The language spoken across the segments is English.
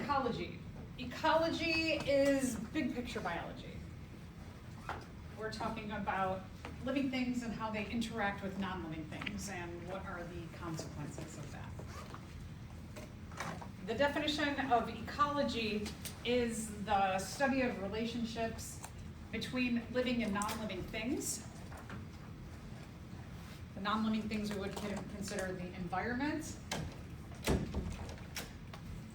ecology. Ecology is big picture biology. We're talking about living things and how they interact with non-living things and what are the consequences of that. The definition of ecology is the study of relationships between living and non-living things. The non-living things we would consider the environment.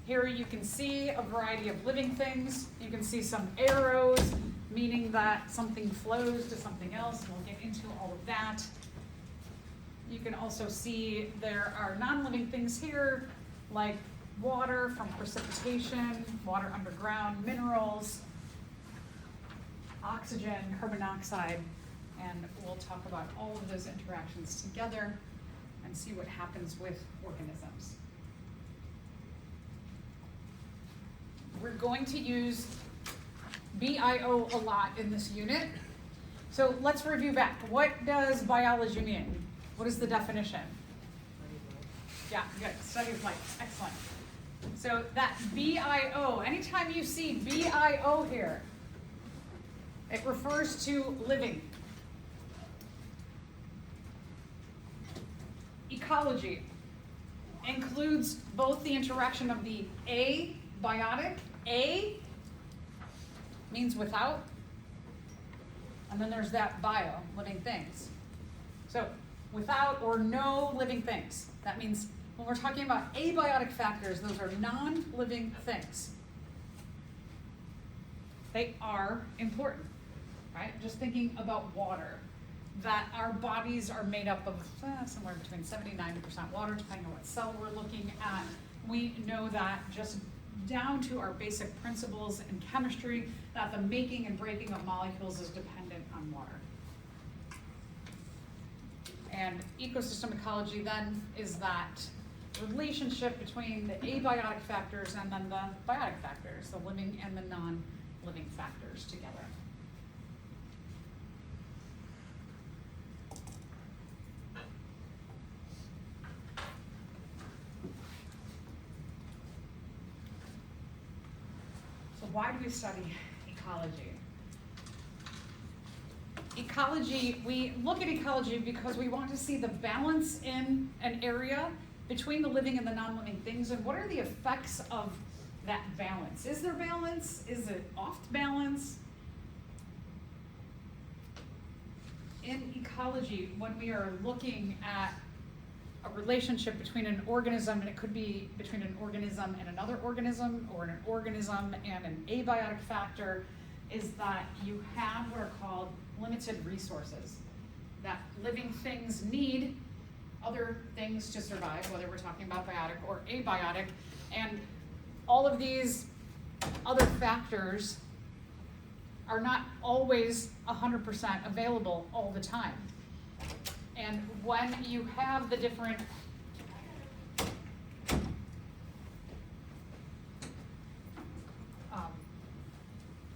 Here you can see a variety of living things. You can see some arrows, meaning that something flows to something else, and we'll get into all of that. You can also see there are non-living things here, like water from precipitation, water underground, minerals, oxygen, carbon dioxide, and we'll talk about all of those interactions together and see what happens with organisms. We're going to use BIO a lot in this unit. So let's review back. What does biology mean? What is the definition? Yeah, good. Study of life. Excellent. So that BIO, anytime you see BIO here, it refers to living. Ecology includes both the interaction of the abiotic, A means without, and then there's that bio, living things. So without or no living things. That means when we're talking about abiotic factors, those are non-living things. They are important, right? Just thinking about water, that our bodies are made up of somewhere between 70 and 90% water, depending on what cell we're looking at. We know that just down to our basic principles in chemistry, that the making and breaking of molecules is dependent on water. And ecosystem ecology then is that relationship between the abiotic factors and then the biotic factors, the living and the non-living factors together. Why do we study ecology? Ecology, we look at ecology because we want to see the balance in an area between the living and the non-living things, and what are the effects of that balance? Is there balance? Is it off balance? In ecology, when we are looking at a relationship between an organism, and it could be between an organism and another organism, or an organism and an abiotic factor, is that you have what are called limited resources. That living things need other things to survive, whether we're talking about biotic or abiotic, and all of these other factors are not always 100% available all the time. And when you have the different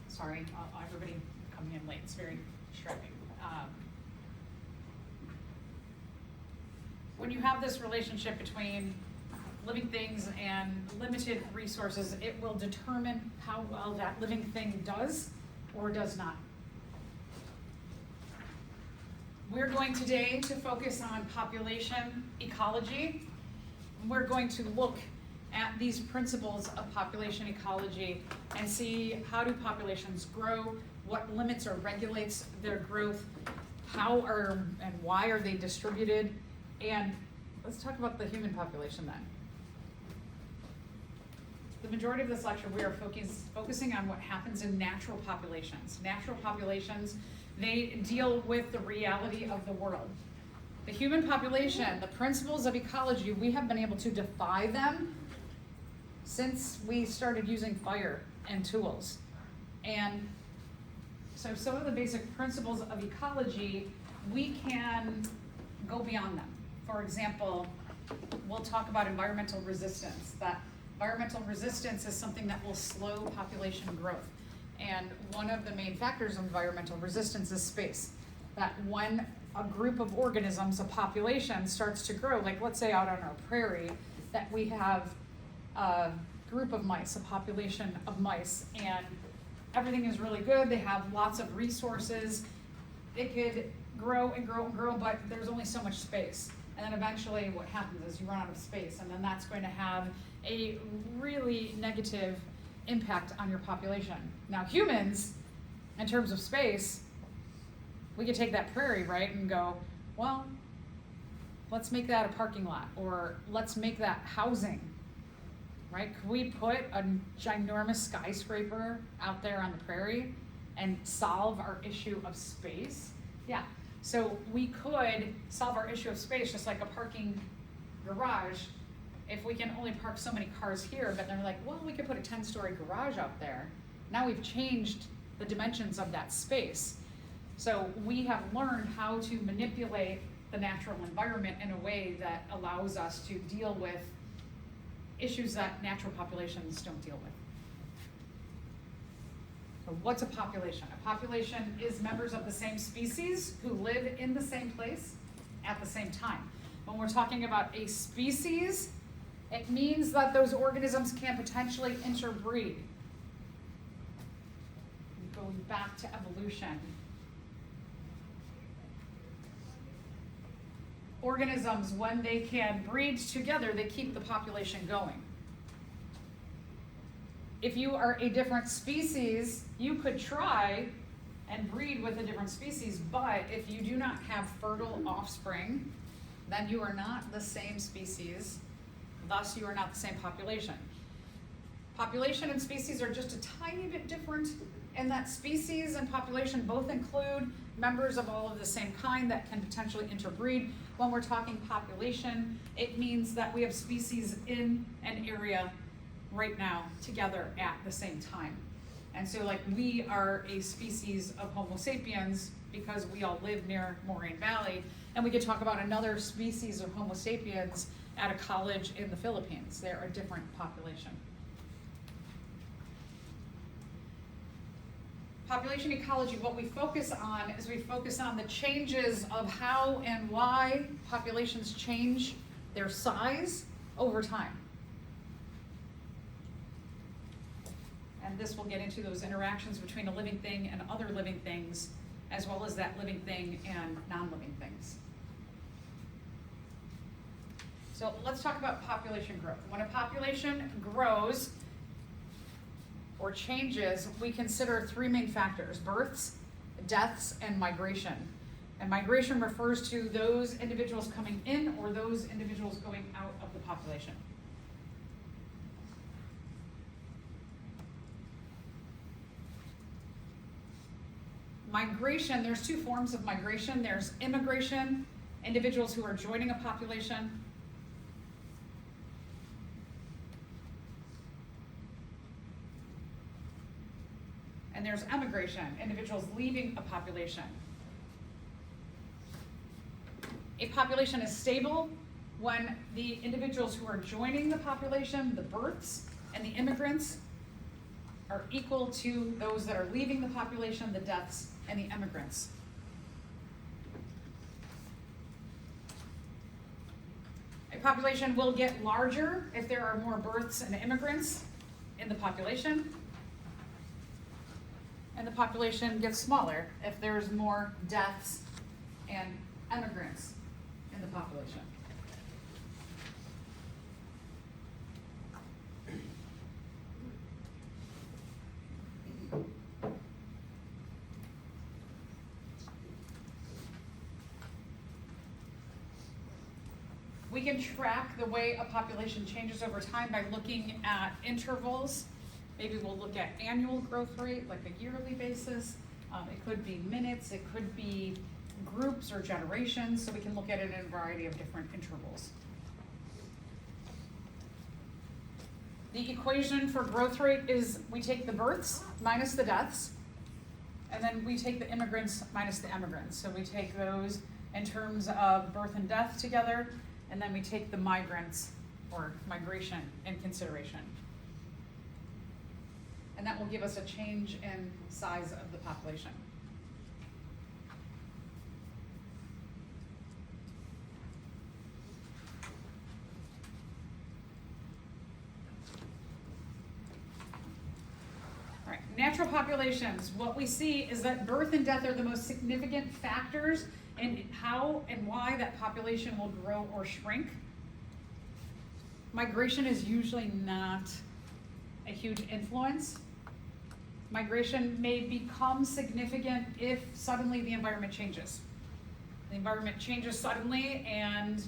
sorry, everybody coming in late, it's very distracting. When you have this relationship between living things and limited resources, it will determine how well that living thing does or does not. We're going today to focus on population ecology. We're going to look at these principles of population ecology and see how do populations grow, what limits or regulates their growth, how are and why are they distributed, and let's talk about the human population then. The majority of this lecture we are focusing on what happens in natural populations. Natural populations, they deal with the reality of the world. The human population, the principles of ecology, we have been able to defy them since we started using fire and tools. And so some of the basic principles of ecology, we can go beyond them. For example, we'll talk about environmental resistance. That environmental resistance is something that will slow population growth. And one of the main factors of environmental resistance is space. That when a group of organisms, a population starts to grow, like let's say out on our prairie, that we have group of mice, a population of mice, and everything is really good. They have lots of resources. It could grow and grow and grow, but there's only so much space. And then eventually what happens is you run out of space, and then that's going to have a really negative impact on your population. Now humans, in terms of space, we could take that prairie, right, and go, well, let's make that a parking lot, or let's make that housing, right? Could we put a ginormous skyscraper out there on the prairie and solve our issue of space? Yeah, so we could solve our issue of space just like a parking garage if we can only park so many cars here, but they're like, well, we could put a 10-story garage out there. Now we've changed the dimensions of that space. So we have learned how to manipulate the natural environment in a way that allows us to deal with issues that natural populations don't deal with. So what's a population? A population is members of the same species who live in the same place at the same time. When we're talking about a species, it means that those organisms can potentially interbreed. Going back to evolution. Organisms, when they can breed together, they keep the population going. If you are a different species, you could try and breed with a different species, but if you do not have fertile offspring, then you are not the same species, thus you are not the same population. Population and species are just a tiny bit different, and that species and population both include members of all of the same kind that can potentially interbreed. When we're talking population, it means that we have species in an area right now together at the same time. And so like we are a species of Homo sapiens because we all live near Moraine Valley, and we could talk about another species of Homo sapiens at a college in the Philippines. They're a different population. Population ecology, what we focus on is we focus on the changes of how and why populations change their size over time. And this will get into those interactions between a living thing and other living things, as well as that living thing and non-living things. So let's talk about population growth. When a population grows or changes, we consider three main factors: births, deaths, and migration. And migration refers to those individuals coming in or those individuals going out of the population. Migration, there's two forms of migration. There's immigration, individuals who are joining a population. And there's emigration, individuals leaving a population. A population is stable when the individuals who are joining the population, the births and the immigrants, are equal to those that are leaving the population, the deaths and the immigrants. A population will get larger if there are more births and immigrants in the population. And the population gets smaller if there's more deaths and immigrants in the population. We can track the way a population changes over time by looking at intervals. Maybe we'll look at annual growth rate, like a yearly basis. It could be minutes, it could be groups or generations, so we can look at it in a variety of different intervals. The equation for growth rate is we take the births minus the deaths, and then we take the immigrants minus the emigrants. So we take those in terms of birth and death together, and then we take the migrants or migration in consideration. And that will give us a change in size of the population. natural populations, what we see is that birth and death are the most significant factors in how and why that population will grow or shrink. Migration is usually not a huge influence. Migration may become significant if suddenly the environment changes. The environment changes suddenly, and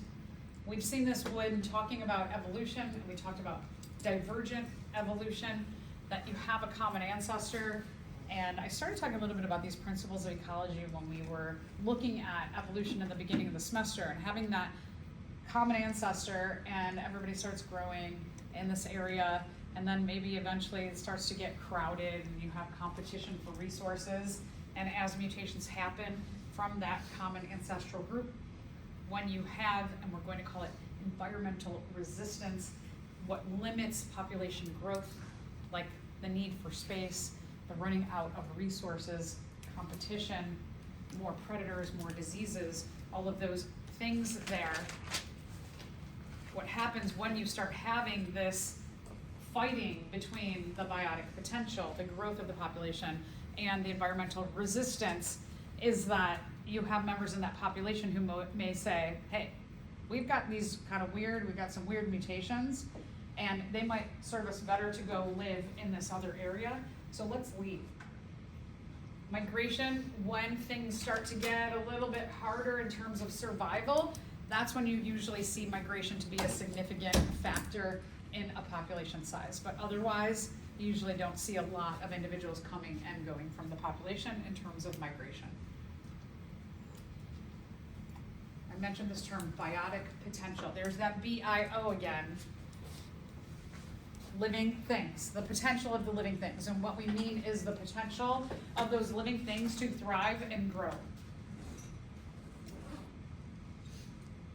we've seen this when talking about evolution, and we talked about divergent evolution, that you have a common ancestor. And I started talking a little bit about these principles of ecology when we were looking at evolution in the beginning of the semester, and having that common ancestor, and everybody starts growing in this area, and then maybe eventually it starts to get crowded and you have competition for resources, and as mutations happen from that common ancestral group, when you have, and we're going to call it environmental resistance, what limits population growth, like the need for space, the running out of resources, competition, more predators, more diseases, all of those things there. What happens when you start having this fighting between the biotic potential, the growth of the population, and the environmental resistance is that you have members in that population who may say, hey, we've got these kind of we've got some weird mutations, and they might serve us better to go live in this other area, so let's leave. Migration, when things start to get a little bit harder in terms of survival, that's when you usually see migration to be a significant factor in a population size. But otherwise, you usually don't see a lot of individuals coming and going from the population in terms of migration. I mentioned this term, biotic potential. There's that BIO again. Living things, the potential of the living things. And what we mean is the potential of those living things to thrive and grow.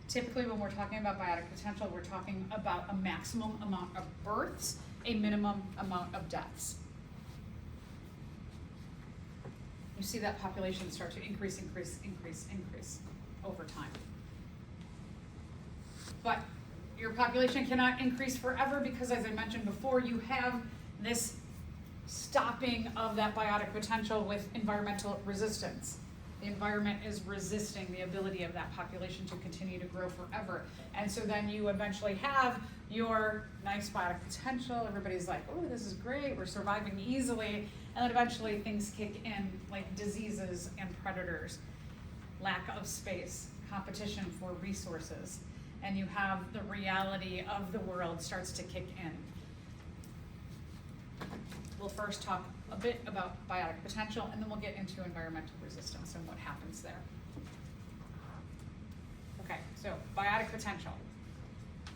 Typically, when we're talking about biotic potential, we're talking about a maximum amount of births, a minimum amount of deaths. You see that population start to increase over time. But your population cannot increase forever because, as I mentioned before, you have this stopping of that biotic potential with environmental resistance. The environment is resisting the ability of that population to continue to grow forever. And so then you eventually have your nice biotic potential. Everybody's like, oh, this is great, we're surviving easily. And then eventually things kick in, like diseases and predators, lack of space, competition for resources. And you have the reality of the world starts to kick in. We'll first talk a bit about biotic potential, and then we'll get into environmental resistance and what happens there. Okay, so biotic potential.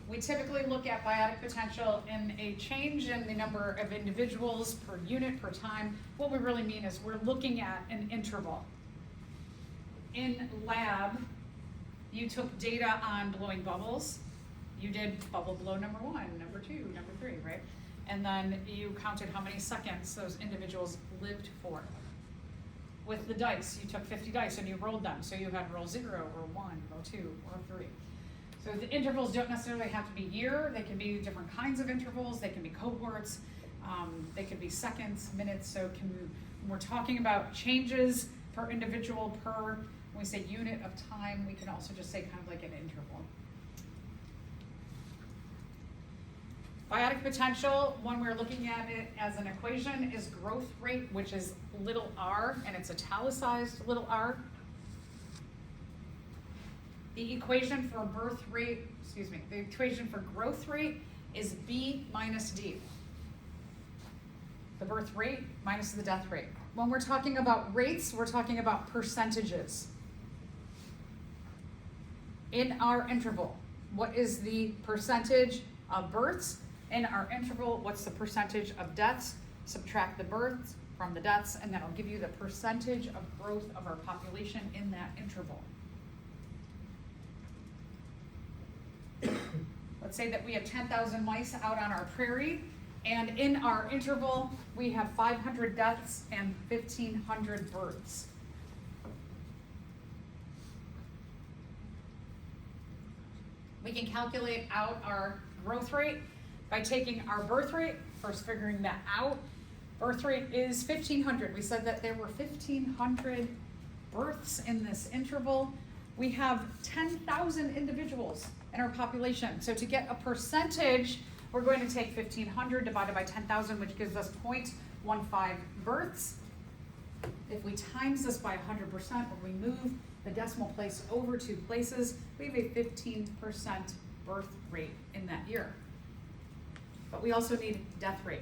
We typically look at biotic potential in a change in the number of individuals per unit per time. What we really mean is we're looking at an interval. In lab, you took data on blowing bubbles. You did bubble blow number 1, number 2, number 3, right? And then you counted how many seconds those individuals lived for. With the dice, you took 50 dice and you rolled them. So you had roll 0 or 1, roll 2 or 3. So the intervals don't necessarily have to be year. They can be different kinds of intervals. They can be cohorts. They can be seconds, minutes. So when we're talking about changes per individual, when we say unit of time, we can also just say kind of like an interval. Biotic potential, when we're looking at it as an equation, is growth rate, which is little r, and it's italicized little r. The equation for the equation for growth rate is B minus D. The birth rate minus the death rate. When we're talking about rates, we're talking about percentages. In our interval, what is the percentage of births? In our interval, what's the percentage of deaths? Subtract the births from the deaths, and that'll give you the percentage of growth of our population in that interval. Let's say that we have 10,000 mice out on our prairie, and in our interval, we have 500 deaths and 1,500 births. We can calculate out our growth rate by taking our birth rate, first figuring that out, Birth rate is 1,500. We said that there were 1,500 births in this interval. We have 10,000 individuals in our population. So to get a percentage, we're going to take 1,500 divided by 10,000, which gives us 0.15 births. If we times this by 100%, or we move the decimal place over 2 places, we have a 15% birth rate in that year. But we also need death rate.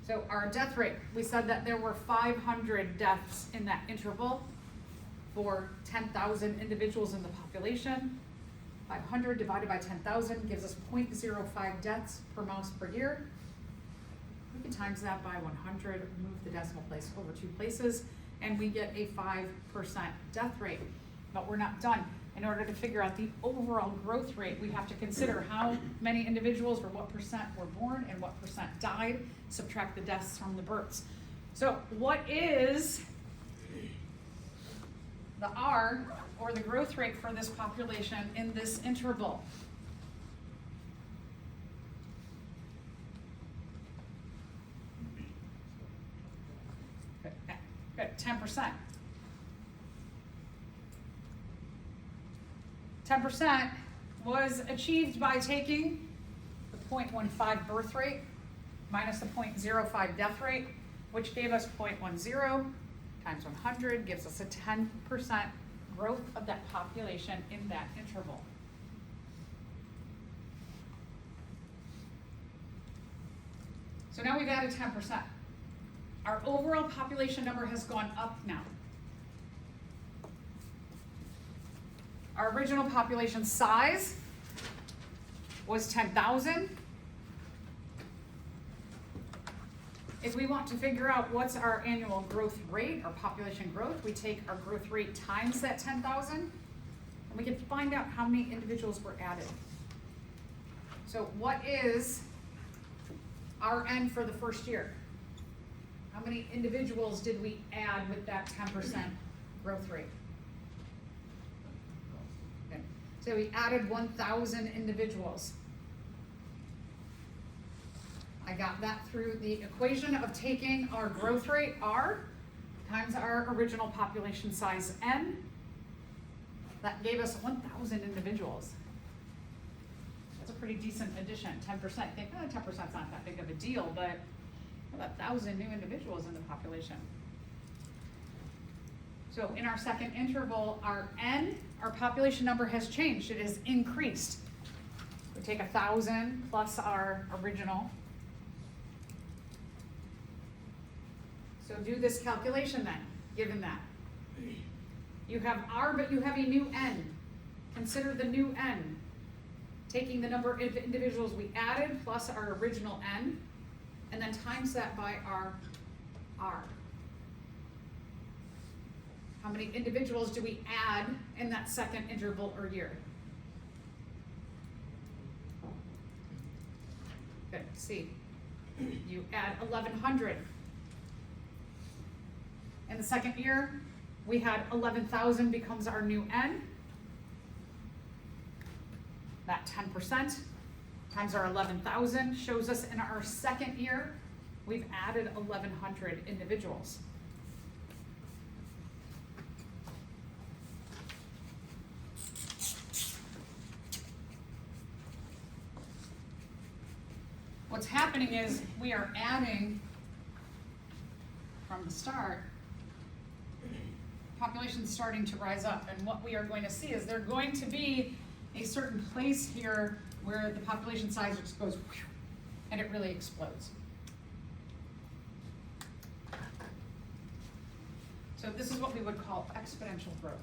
So our death rate, we said that there were 500 deaths in that interval for 10,000 individuals in the population. 500 divided by 10,000 gives us 0.05 deaths per mouse per year. We can times that by 100, move the decimal place over 2 places, and we get a 5% death rate. But we're not done. In order to figure out the overall growth rate, we have to consider how many individuals or what percent were born and what percent died, subtract the deaths from the births. So what is the R, or the growth rate for this population in this interval? Good, 10%. 10% was achieved by taking the 0.15 birth rate minus the 0.05 death rate, which gave us 0.10 times 100 gives us a 10% growth of that population in that interval. So now we've added 10%. Our overall population number has gone up now. Our original population size was 10,000. If we want to figure out what's our annual growth rate, or population growth, we take our growth rate times that 10,000, and we can find out how many individuals were added. So what is our N for the first year? How many individuals did we add with that 10% growth rate? Okay. So we added 1,000 individuals. I got that through the equation of taking our growth rate, R, times our original population size, N. That gave us 1,000 individuals. That's a pretty decent addition, 10%. You think, 10% is not that big of a deal, but 1,000 new individuals in the population. So in our second interval, our N, our population number has changed. It has increased. We take 1,000 plus our original. So do this calculation then, given that. You have R, but you have a new N. Consider the new N. Taking the number of individuals we added plus our original N, and then times that by our R. How many individuals do we add in that second interval or year? Good, C. You add 1,100. In the second year, we had 11,000 becomes our new N. That 10% times our 11,000 shows us in our second year, we've added 1,100 individuals. What's happening is we are adding from the start, population's starting to rise up, and what we are going to see is there's going to be a certain place here where the population size just goes whew, and it really explodes. So this is what we would call exponential growth.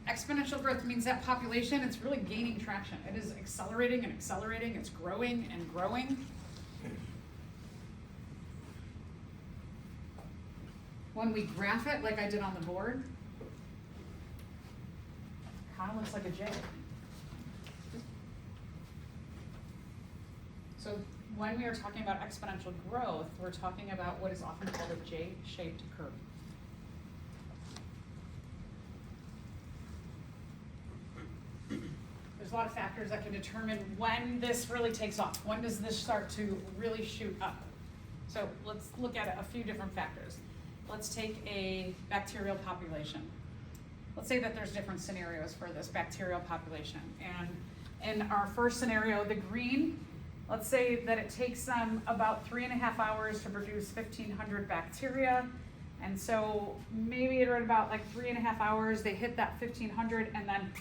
Exponential growth means that population, it's really gaining traction. It is accelerating and accelerating, it's growing and growing. When we graph it, like I did on the board, it kind of looks like a J. So when we are talking about exponential growth, we're talking about what is often called a J-shaped curve. There's a lot of factors that can determine when this really takes off. When does this start to really shoot up? So let's look at a few different factors. Let's take a bacterial population. Let's say that there's different scenarios for this bacterial population. And in our first scenario, the green, let's say that it takes them about 3.5 hours to produce 1,500 bacteria. And so maybe at about like 3.5 hours, they hit that 1,500 and then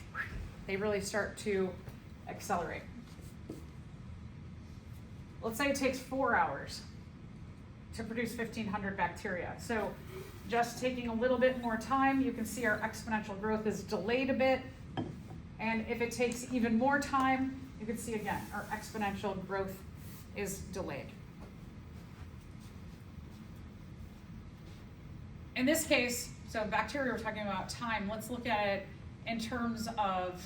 they really start to accelerate. Let's say it takes 4 hours to produce 1,500 bacteria. So just taking a little bit more time, you can see our exponential growth is delayed a bit. And if it takes even more time, you can see again, our exponential growth is delayed. In this case, so bacteria, we're talking about time. Let's look at it in terms of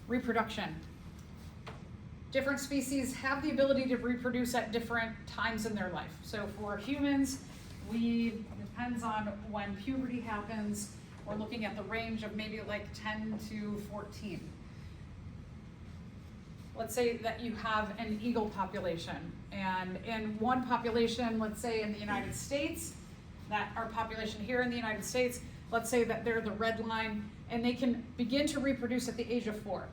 reproduction. Different species have the ability to reproduce at different times in their life. So for humans, depends on when puberty happens. We're looking at the range of maybe like 10 to 14. Let's say that you have an eagle population, and in one population, let's say in the United States, that our population here in the United States, let's say that they're the red line, and they can begin to reproduce at the age of 4.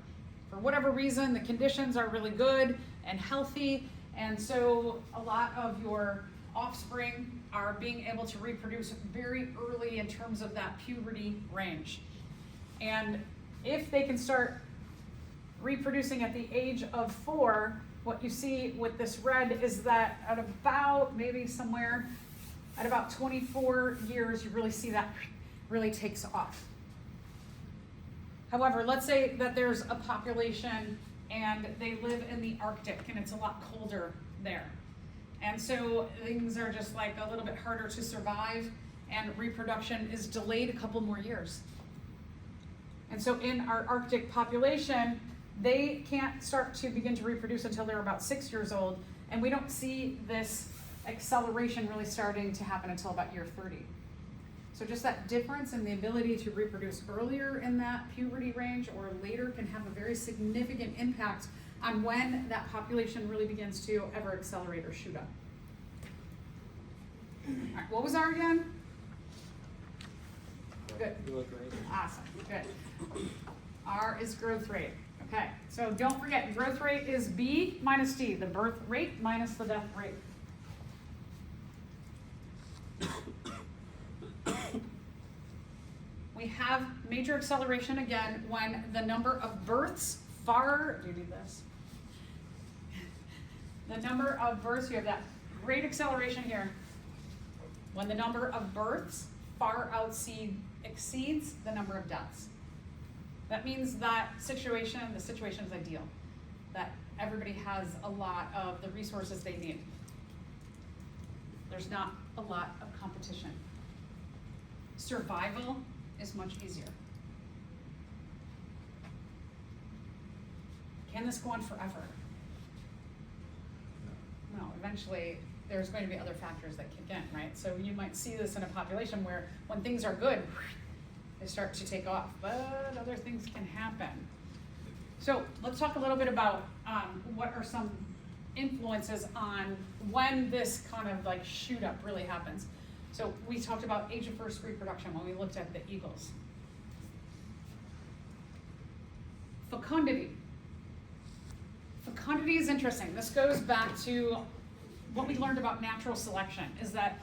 For whatever reason, the conditions are really good and healthy, and so a lot of your offspring are being able to reproduce very early in terms of that puberty range. And if they can start reproducing at the age of 4, what you see with this red is that at about, maybe somewhere at about 24 years, you really see that really takes off. However, let's say that there's a population and they live in the Arctic and it's a lot colder there. And so things are just like a little bit harder to survive, and reproduction is delayed a couple more years. And so in our Arctic population, they can't start to begin to reproduce until they're about 6 years old, and we don't see this acceleration really starting to happen until about year 30. So just that difference in the ability to reproduce earlier in that puberty range or later can have a very significant impact on when that population really begins to ever accelerate or shoot up. All right, what was R again? Good. Growth rate. Awesome, good. R is growth rate. Okay, so don't forget, growth rate is B minus D, the birth rate minus the death rate. We have major acceleration again when the number of births do you need this? The number of births, you have that great acceleration here. When the number of births far exceeds the number of deaths. That means that the situation is ideal. That everybody has a lot of the resources they need. There's not a lot of competition. Survival is much easier. Can this go on forever? No, eventually there's going to be other factors that kick in, right? So you might see this in a population where when things are good, they start to take off, but other things can happen. So let's talk a little bit about what are some influences on when this kind of like shoot up really happens. So we talked about age of first reproduction when we looked at the eagles. Fecundity. Fecundity is interesting. This goes back to what we learned about natural selection, is that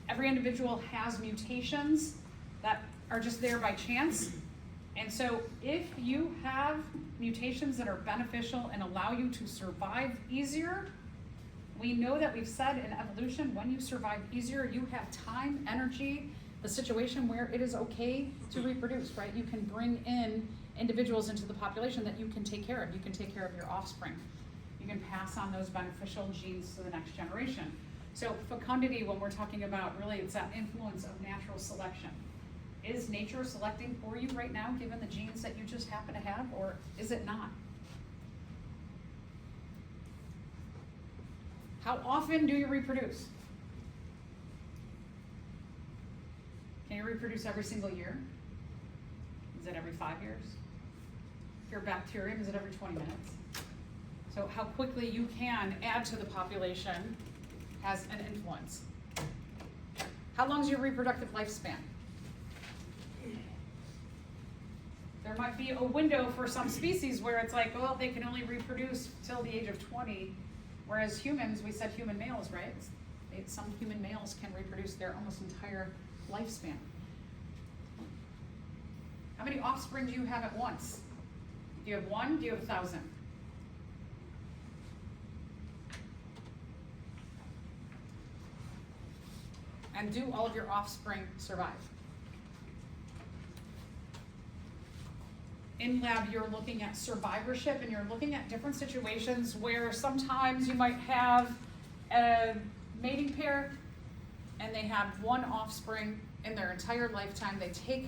every individual has mutations that are just there by chance. And so if you have mutations that are beneficial and allow you to survive easier, we know that we've said in evolution, when you survive easier, you have time, energy, the situation where it is okay to reproduce, right? You can bring in individuals into the population that you can take care of. You can take care of your offspring. You can pass on those beneficial genes to the next generation. So fecundity, when we're talking about, really it's that influence of natural selection. Is nature selecting for you right now, given the genes that you just happen to have, or is it not? How often do you reproduce? Can you reproduce every single year? Is it every 5 years? If you're a bacterium, is it every 20 minutes? So how quickly you can add to the population, has an influence. How long is your reproductive lifespan? There might be a window for some species where it's like, well, they can only reproduce till the age of 20, whereas humans, we said human males, right? Some human males can reproduce their almost entire lifespan. How many offspring do you have at once? Do you have one? Do you have 1,000? And do all of your offspring survive? In lab, you're looking at survivorship, and you're looking at different situations where sometimes you might have a mating pair and they have one offspring in their entire lifetime. They take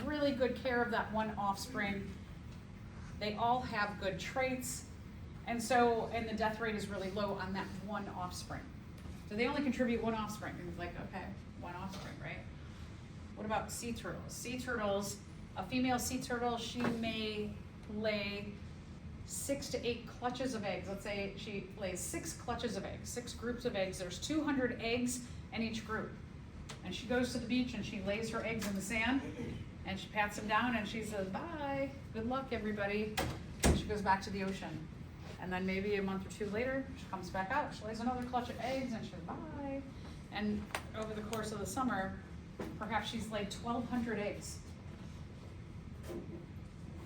really good care of that one offspring. They all have good traits, and the death rate is really low on that one offspring. So they only contribute one offspring, and it's like, okay, one offspring, right? What about sea turtles? Sea turtles, a female sea turtle, she may lay 6 to 8 clutches of eggs. Let's say she lays 6 clutches of eggs, 6 groups of eggs. There's 200 eggs in each group. And she goes to the beach and she lays her eggs in the sand and she pats them down and she says, bye, good luck everybody. And she goes back to the ocean. And then maybe a month or 2 later, she comes back out, she lays another clutch of eggs and she says, bye. And over the course of the summer, perhaps she's laid 1,200 eggs.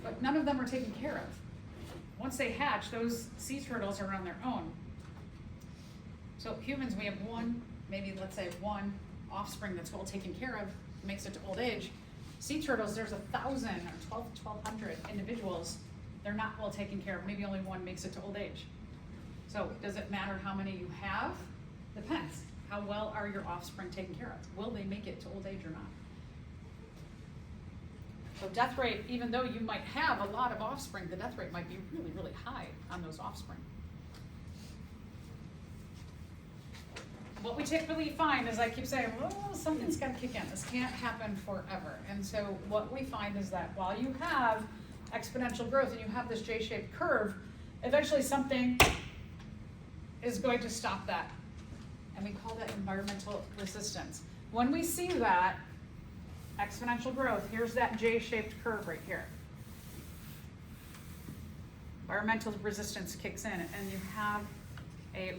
But none of them are taken care of. Once they hatch, those sea turtles are on their own. So humans, we have one, maybe let's say one offspring that's well taken care of, makes it to old age. Sea turtles, there's 1,000 or 1,200 individuals. They're not well taken care of. Maybe only one makes it to old age. So does it matter how many you have? Depends. How well are your offspring taken care of? Will they make it to old age or not? So death rate, even though you might have a lot of offspring, the death rate might be really, really high on those offspring. What we typically find is I keep saying, well, something's got to kick in. This can't happen forever. And so what we find is that while you have exponential growth and you have this J-shaped curve, eventually something is going to stop that. And we call that environmental resistance. When we see that exponential growth, here's that J-shaped curve right here. Environmental resistance kicks in and you have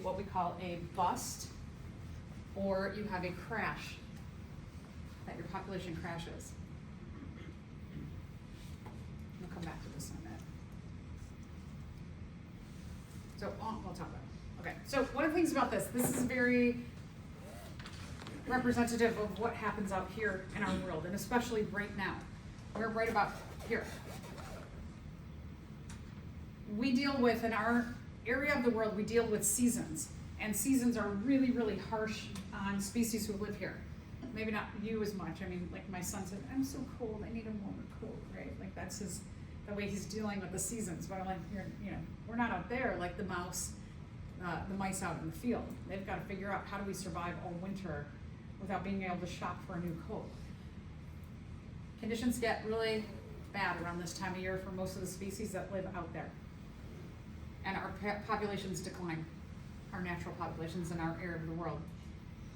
what we call a bust, or you have a crash, that your population crashes. We'll come back to this in a minute. So we'll talk about it. Okay, so one of the things about this is very representative of what happens out here in our world, and especially right now. We're right about here. We deal with, in our area of the world, we deal with seasons. And seasons are really, really harsh on species who live here. Maybe not you as much. I mean, like my son said, I'm so cold, I need a warmer coat, right? Like that's the way he's dealing with the seasons. But I'm like, we're not out there like the mice out in the field. They've got to figure out how do we survive all winter without being able to shop for a new coat. Conditions get really bad around this time of year for most of the species that live out there. And our populations decline. Our natural populations in our area of the world.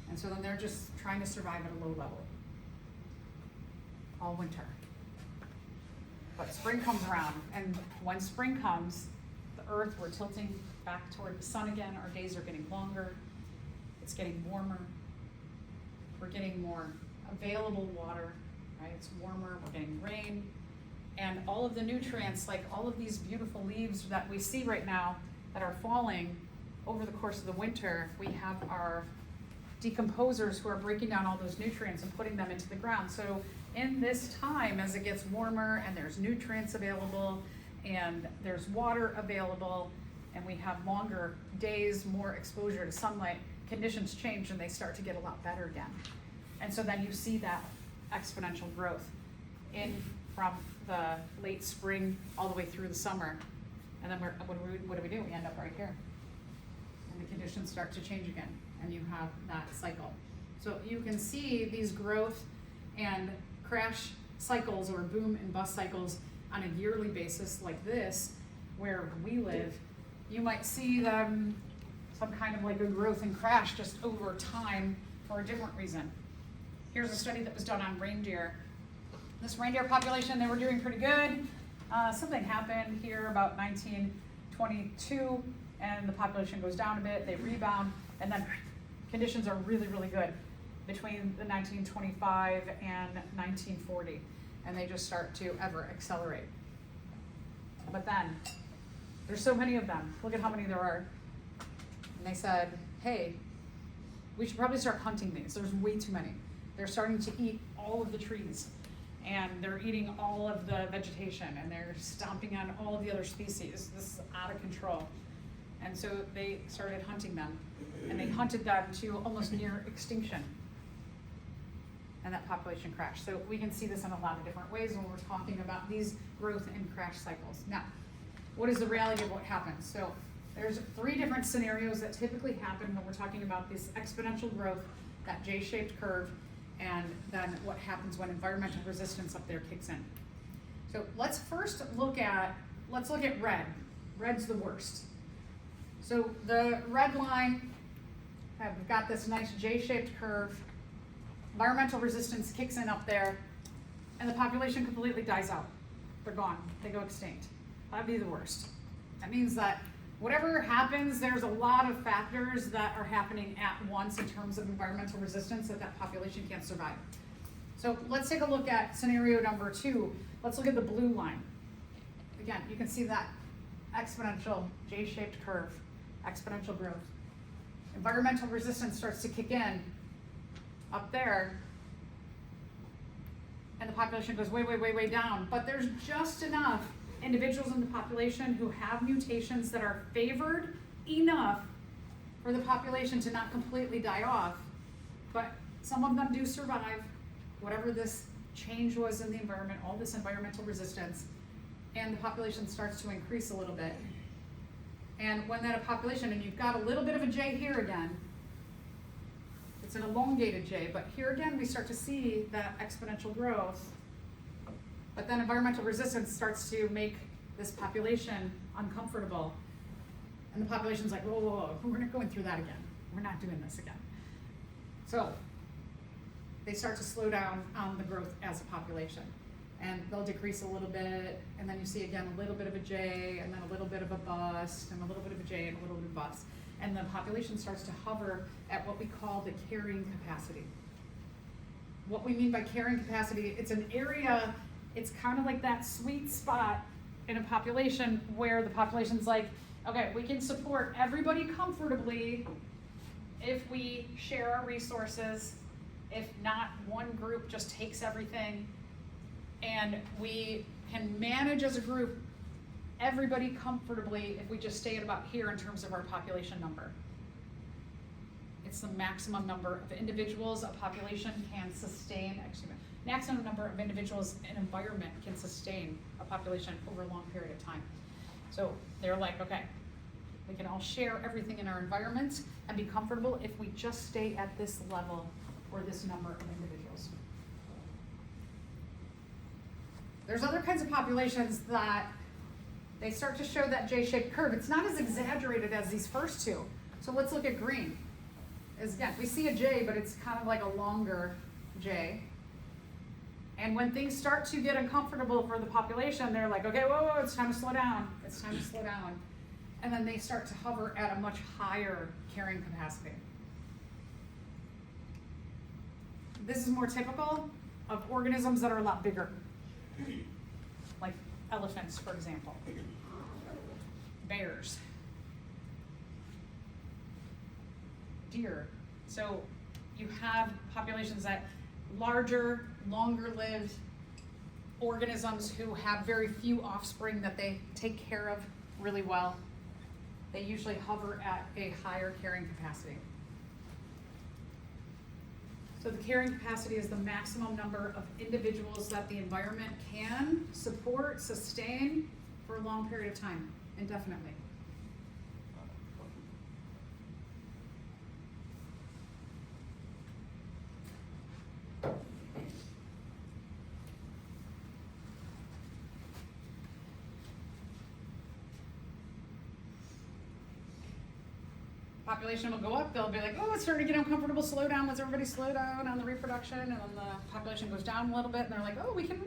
And so then they're just trying to survive at a low level all winter. But spring comes around, and when spring comes, the earth, we're tilting back toward the sun again. Our days are getting longer. It's getting warmer. We're getting more available water, right? It's warmer, we're getting rain. And all of the nutrients, like all of these beautiful leaves that we see right now that are falling, over the course of the winter, we have our decomposers who are breaking down all those nutrients and putting them into the ground. So in this time, as it gets warmer and there's nutrients available and there's water available and we have longer days, more exposure to sunlight, conditions change and they start to get a lot better again. And so then you see that exponential growth from the late spring all the way through the summer. And then what do? We end up right here. And the conditions start to change again, and you have that cycle. So you can see these growth and crash cycles or boom and bust cycles on a yearly basis like this, where we live. You might see them some kind of like a growth and crash just over time for a different reason. Here's a study that was done on reindeer. This reindeer population, they were doing pretty good. Something happened here about 1922, and the population goes down a bit, they rebound, and then conditions are really, really good between the 1925 and 1940, and they just start to ever accelerate. But then, there's so many of them. Look at how many there are. And they said, hey, we should probably start hunting these. There's way too many. They're starting to eat all of the trees, and they're eating all of the vegetation, and they're stomping on all of the other species. This is out of control. And so they started hunting them, and they hunted them to almost near extinction. And that population crashed. So we can see this in a lot of different ways when we're talking about these growth and crash cycles. Now, what is the reality of what happens? So there's 3 different scenarios that typically happen when we're talking about this exponential growth, that J-shaped curve, and then what happens when environmental resistance up there kicks in. So let's first look at red. Red's the worst. So the red line, we've got this nice J-shaped curve. Environmental resistance kicks in up there, and the population completely dies out. They're gone. They go extinct. That'd be the worst. That means that whatever happens, there's a lot of factors that are happening at once in terms of environmental resistance that population can't survive. So let's take a look at scenario number 2. Let's look at the blue line. Again, you can see that exponential J-shaped curve, exponential growth. Environmental resistance starts to kick in up there, and the population goes way, way, way, way down. But there's just enough individuals in the population who have mutations that are favored enough for the population to not completely die off. But some of them do survive, whatever this change was in the environment, all this environmental resistance, and the population starts to increase a little bit. And when that population, and you've got a little bit of a J here again, it's an elongated J, but here again we start to see that exponential growth. But then environmental resistance starts to make this population uncomfortable. And the population's like, whoa, whoa, whoa, we're not going through that again. We're not doing this again. So they start to slow down on the growth as a population. And they'll decrease a little bit, and then you see again a little bit of a J, and then a little bit of a bust, and a little bit of a J, and a little bit of a bust. And the population starts to hover at what we call the carrying capacity. What we mean by carrying capacity, it's an area, it's kind of like that sweet spot in a population where the population's like, okay, we can support everybody comfortably if we share our resources, if not one group just takes everything, and we can manage as a group everybody comfortably if we just stay at about here in terms of our population number. It's the maximum number of individuals a population can sustain, maximum number of individuals an environment can sustain a population over a long period of time. So they're like, okay, we can all share everything in our environment and be comfortable if we just stay at this level or this number of individuals. There's other kinds of populations that they start to show that J-shaped curve. It's not as exaggerated as these first two. So let's look at green. Again, we see a J, but it's kind of like a longer J. And when things start to get uncomfortable for the population, they're like, okay, whoa, whoa, it's time to slow down. It's time to slow down. And then they start to hover at a much higher carrying capacity. This is more typical of organisms that are a lot bigger, like elephants, for example, bears, deer. So you have populations that larger, longer lived organisms who have very few offspring that they take care of really well. They usually hover at a higher carrying capacity. So the carrying capacity is the maximum number of individuals that the environment can support, sustain for a long period of time, indefinitely. population will go up, they'll be like, oh, it's starting to get uncomfortable, slow down, let's everybody slow down on the reproduction, and then the population goes down a little bit, and they're like, oh, we can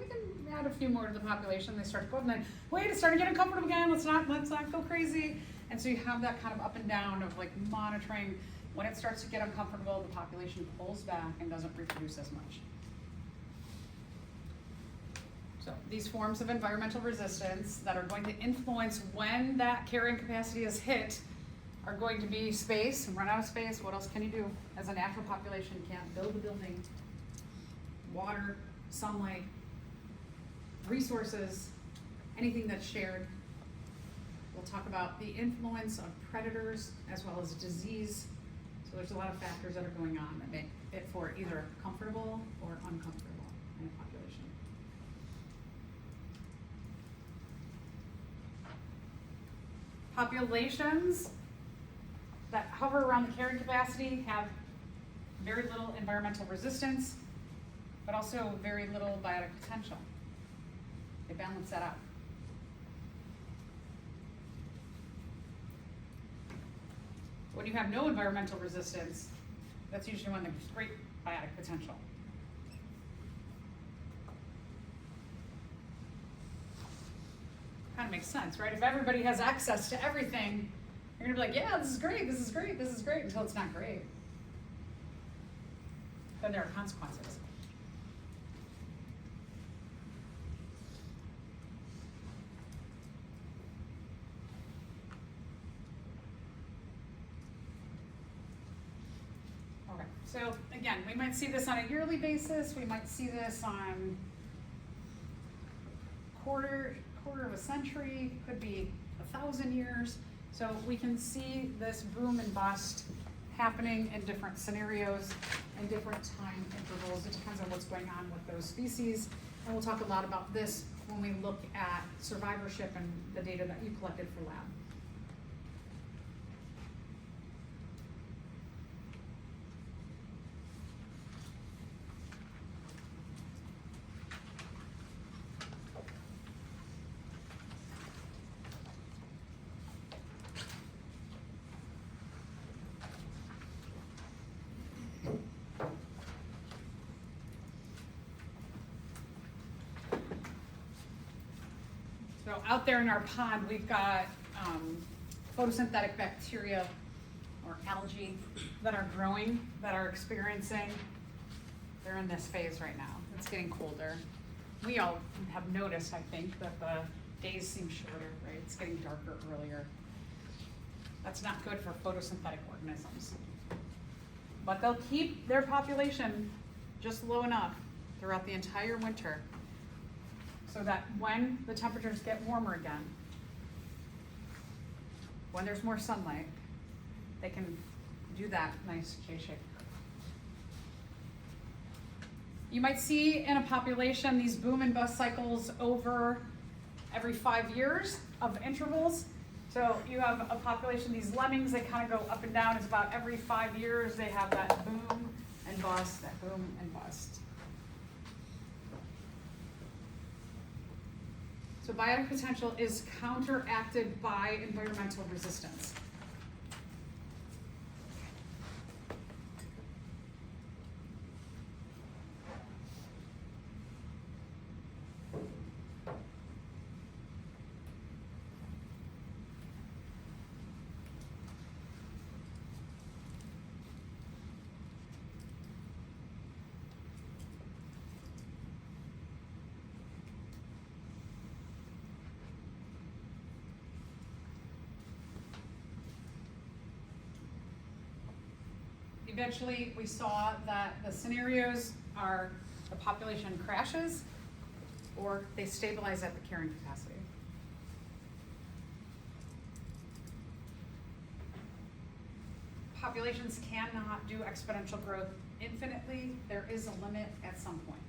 add a few more to the population, they start to go up, and then, wait, it's starting to get uncomfortable again, let's not go crazy. And so you have that kind of up and down of like monitoring. When it starts to get uncomfortable, the population pulls back and doesn't reproduce as much. So these forms of environmental resistance that are going to influence when that carrying capacity is hit are going to be space, and run out of space. What else can you do? As a natural population, you can't build a building, water, sunlight, resources, anything that's shared. We'll talk about the influence of predators as well as disease. So there's a lot of factors that are going on that make it for either comfortable or uncomfortable in a population. Populations that hover around the carrying capacity have very little environmental resistance, but also very little biotic potential. They balance that out. When you have no environmental resistance, that's usually when there's great biotic potential. Kind of makes sense, right? If everybody has access to everything, you're gonna be like, yeah, this is great, this is great, this is great, until it's not great. Then there are consequences. Okay, so again, we might see this on a yearly basis, we might see this on quarter of a century, could be 1,000 years. So we can see this boom and bust happening in different scenarios and different time intervals. It depends on what's going on with those species. And we'll talk a lot about this when we look at survivorship and the data that you collected for lab. So out there in our pond, we've got photosynthetic bacteria or algae that are growing, that are experiencing, they're in this phase right now. It's getting colder. We all have noticed, I think, that the days seem shorter, right? It's getting darker earlier. That's not good for photosynthetic organisms. But they'll keep their population just low enough throughout the entire winter, so that when the temperatures get warmer again, when there's more sunlight, they can do that nice J-shape. You might see in a population these boom and bust cycles over every 5 years of intervals. So you have a population, these lemmings, they kind of go up and down. It's about every 5 years they have that boom and bust, that boom and bust. So biotic potential is counteracted by environmental resistance. Eventually, we saw that the scenarios are the population crashes or they stabilize at the carrying capacity. Populations cannot do exponential growth infinitely. There is a limit at some point.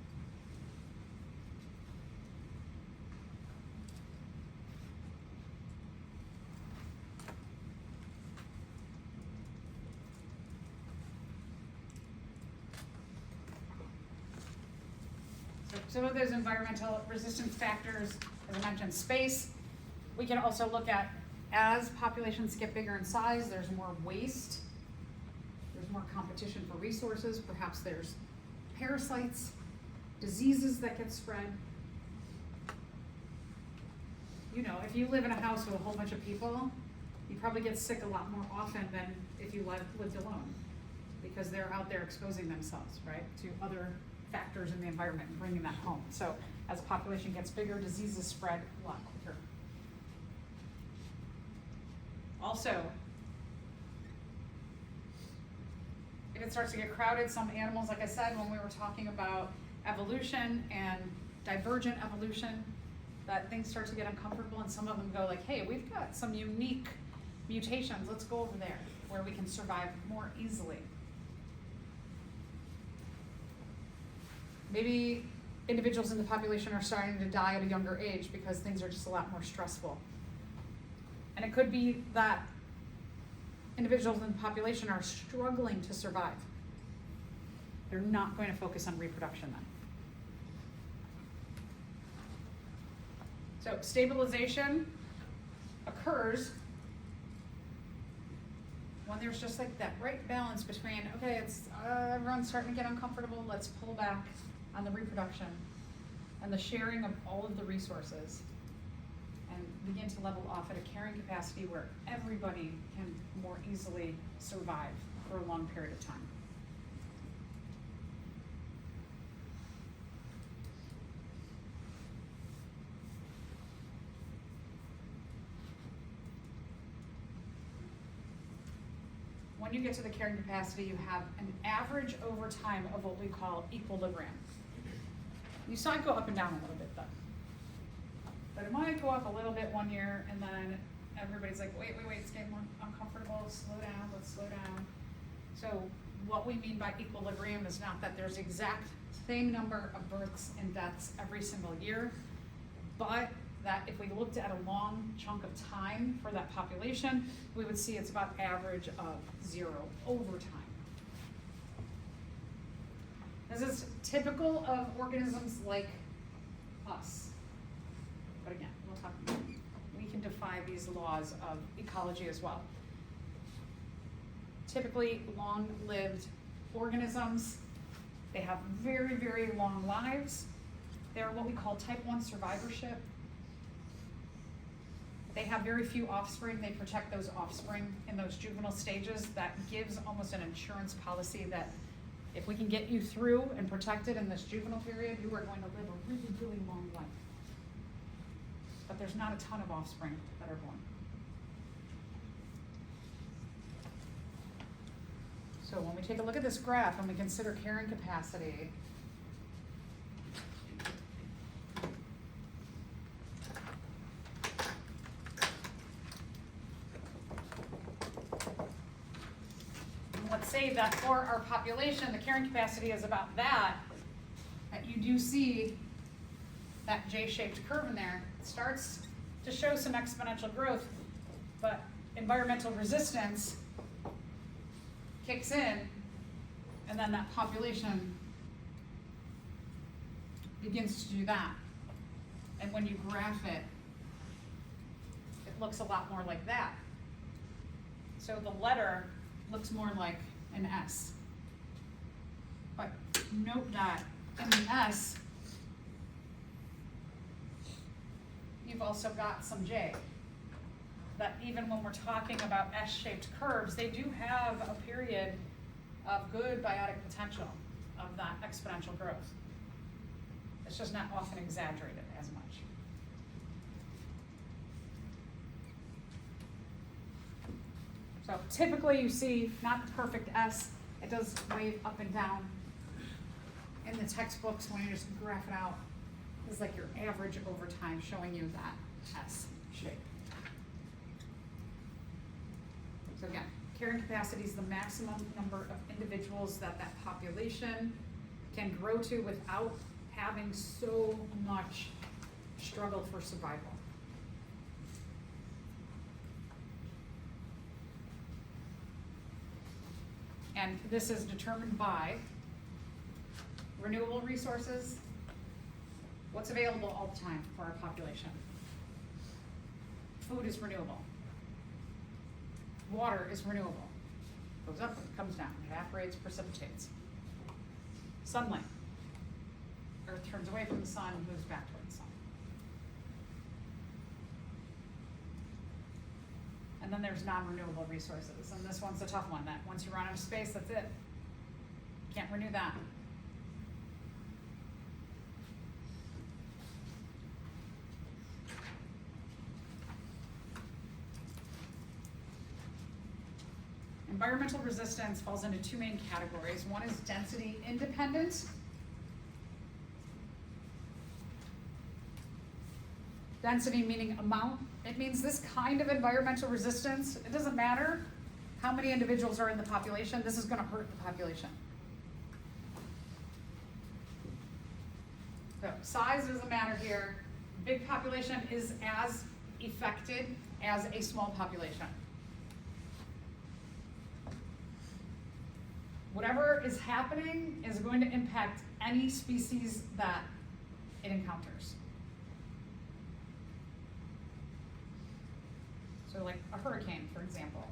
Some of those environmental resistance factors, as I mentioned, space. We can also look at as populations get bigger in size, there's more waste, there's more competition for resources, perhaps there's parasites, diseases that get spread. You know, if you live in a house with a whole bunch of people, you probably get sick a lot more often than if you lived alone, because they're out there exposing themselves, right, to other factors in the environment and bringing that home. So as a population gets bigger, diseases spread a lot quicker. Also, if it starts to get crowded, some animals, like I said, when we were talking about evolution and divergent evolution, that things start to get uncomfortable, and some of them go like, hey, we've got some unique mutations, let's go over there where we can survive more easily. Maybe individuals in the population are starting to die at a younger age because things are just a lot more stressful. And it could be that individuals in the population are struggling to survive. They're not going to focus on reproduction then. So stabilization occurs when there's just like that right balance between, okay, it's everyone's starting to get uncomfortable, let's pull back on the reproduction and the sharing of all of the resources and begin to level off at a carrying capacity where everybody can more easily survive for a long period of time. When you get to the carrying capacity, you have an average over time of what we call equilibrium. You saw it go up and down a little bit though. But it might go up a little bit one year and then everybody's like, wait, it's getting more uncomfortable, slow down, let's slow down. So what we mean by equilibrium is not that there's exact same number of births and deaths every single year, but that if we looked at a long chunk of time for that population, we would see it's about average of 0 over time. This is typical of organisms like us. But again, we'll talk about it. We can defy these laws of ecology as well. Typically long-lived organisms, they have very, very long lives. They're what we call type 1 survivorship. They have very few offspring. They protect those offspring in those juvenile stages. That gives almost an insurance policy that if we can get you through and protected in this juvenile period, you are going to live a really, really long life. But there's not a ton of offspring that are born. So when we take a look at this graph and we consider carrying capacity, let's say that for our population, the carrying capacity is about that you do see that J-shaped curve in there. It starts to show some exponential growth, but environmental resistance kicks in, and then that population begins to do that. And when you graph it, it looks a lot more like that. So the letter looks more like an S. But note that in the S, you've also got some J. That even when we're talking about S-shaped curves, they do have a period of good biotic potential of that exponential growth. It's just not often exaggerated as much. So typically you see not the perfect S, it does wave up and down. In the textbooks, when you just graph it out, it's like your average over time showing you that S shape. So again, carrying capacity is the maximum number of individuals that that population can grow to without having so much struggle for survival. And this is determined by renewable resources, what's available all the time for our population. Food is renewable. Water is renewable. Goes up, comes down, evaporates, precipitates. Sunlight. Earth turns away from the sun, moves back toward the sun. And then there's non-renewable resources, and this one's a tough one, that once you run out of space, that's it. Can't renew that. Environmental resistance falls into two main categories. One is density independent. Density meaning amount. It means this kind of environmental resistance, it doesn't matter how many individuals are in the population, this is going to hurt the population. So size doesn't matter here. Big population is as affected as a small population. Whatever is happening is going to impact any species that it encounters. So like a hurricane, for example.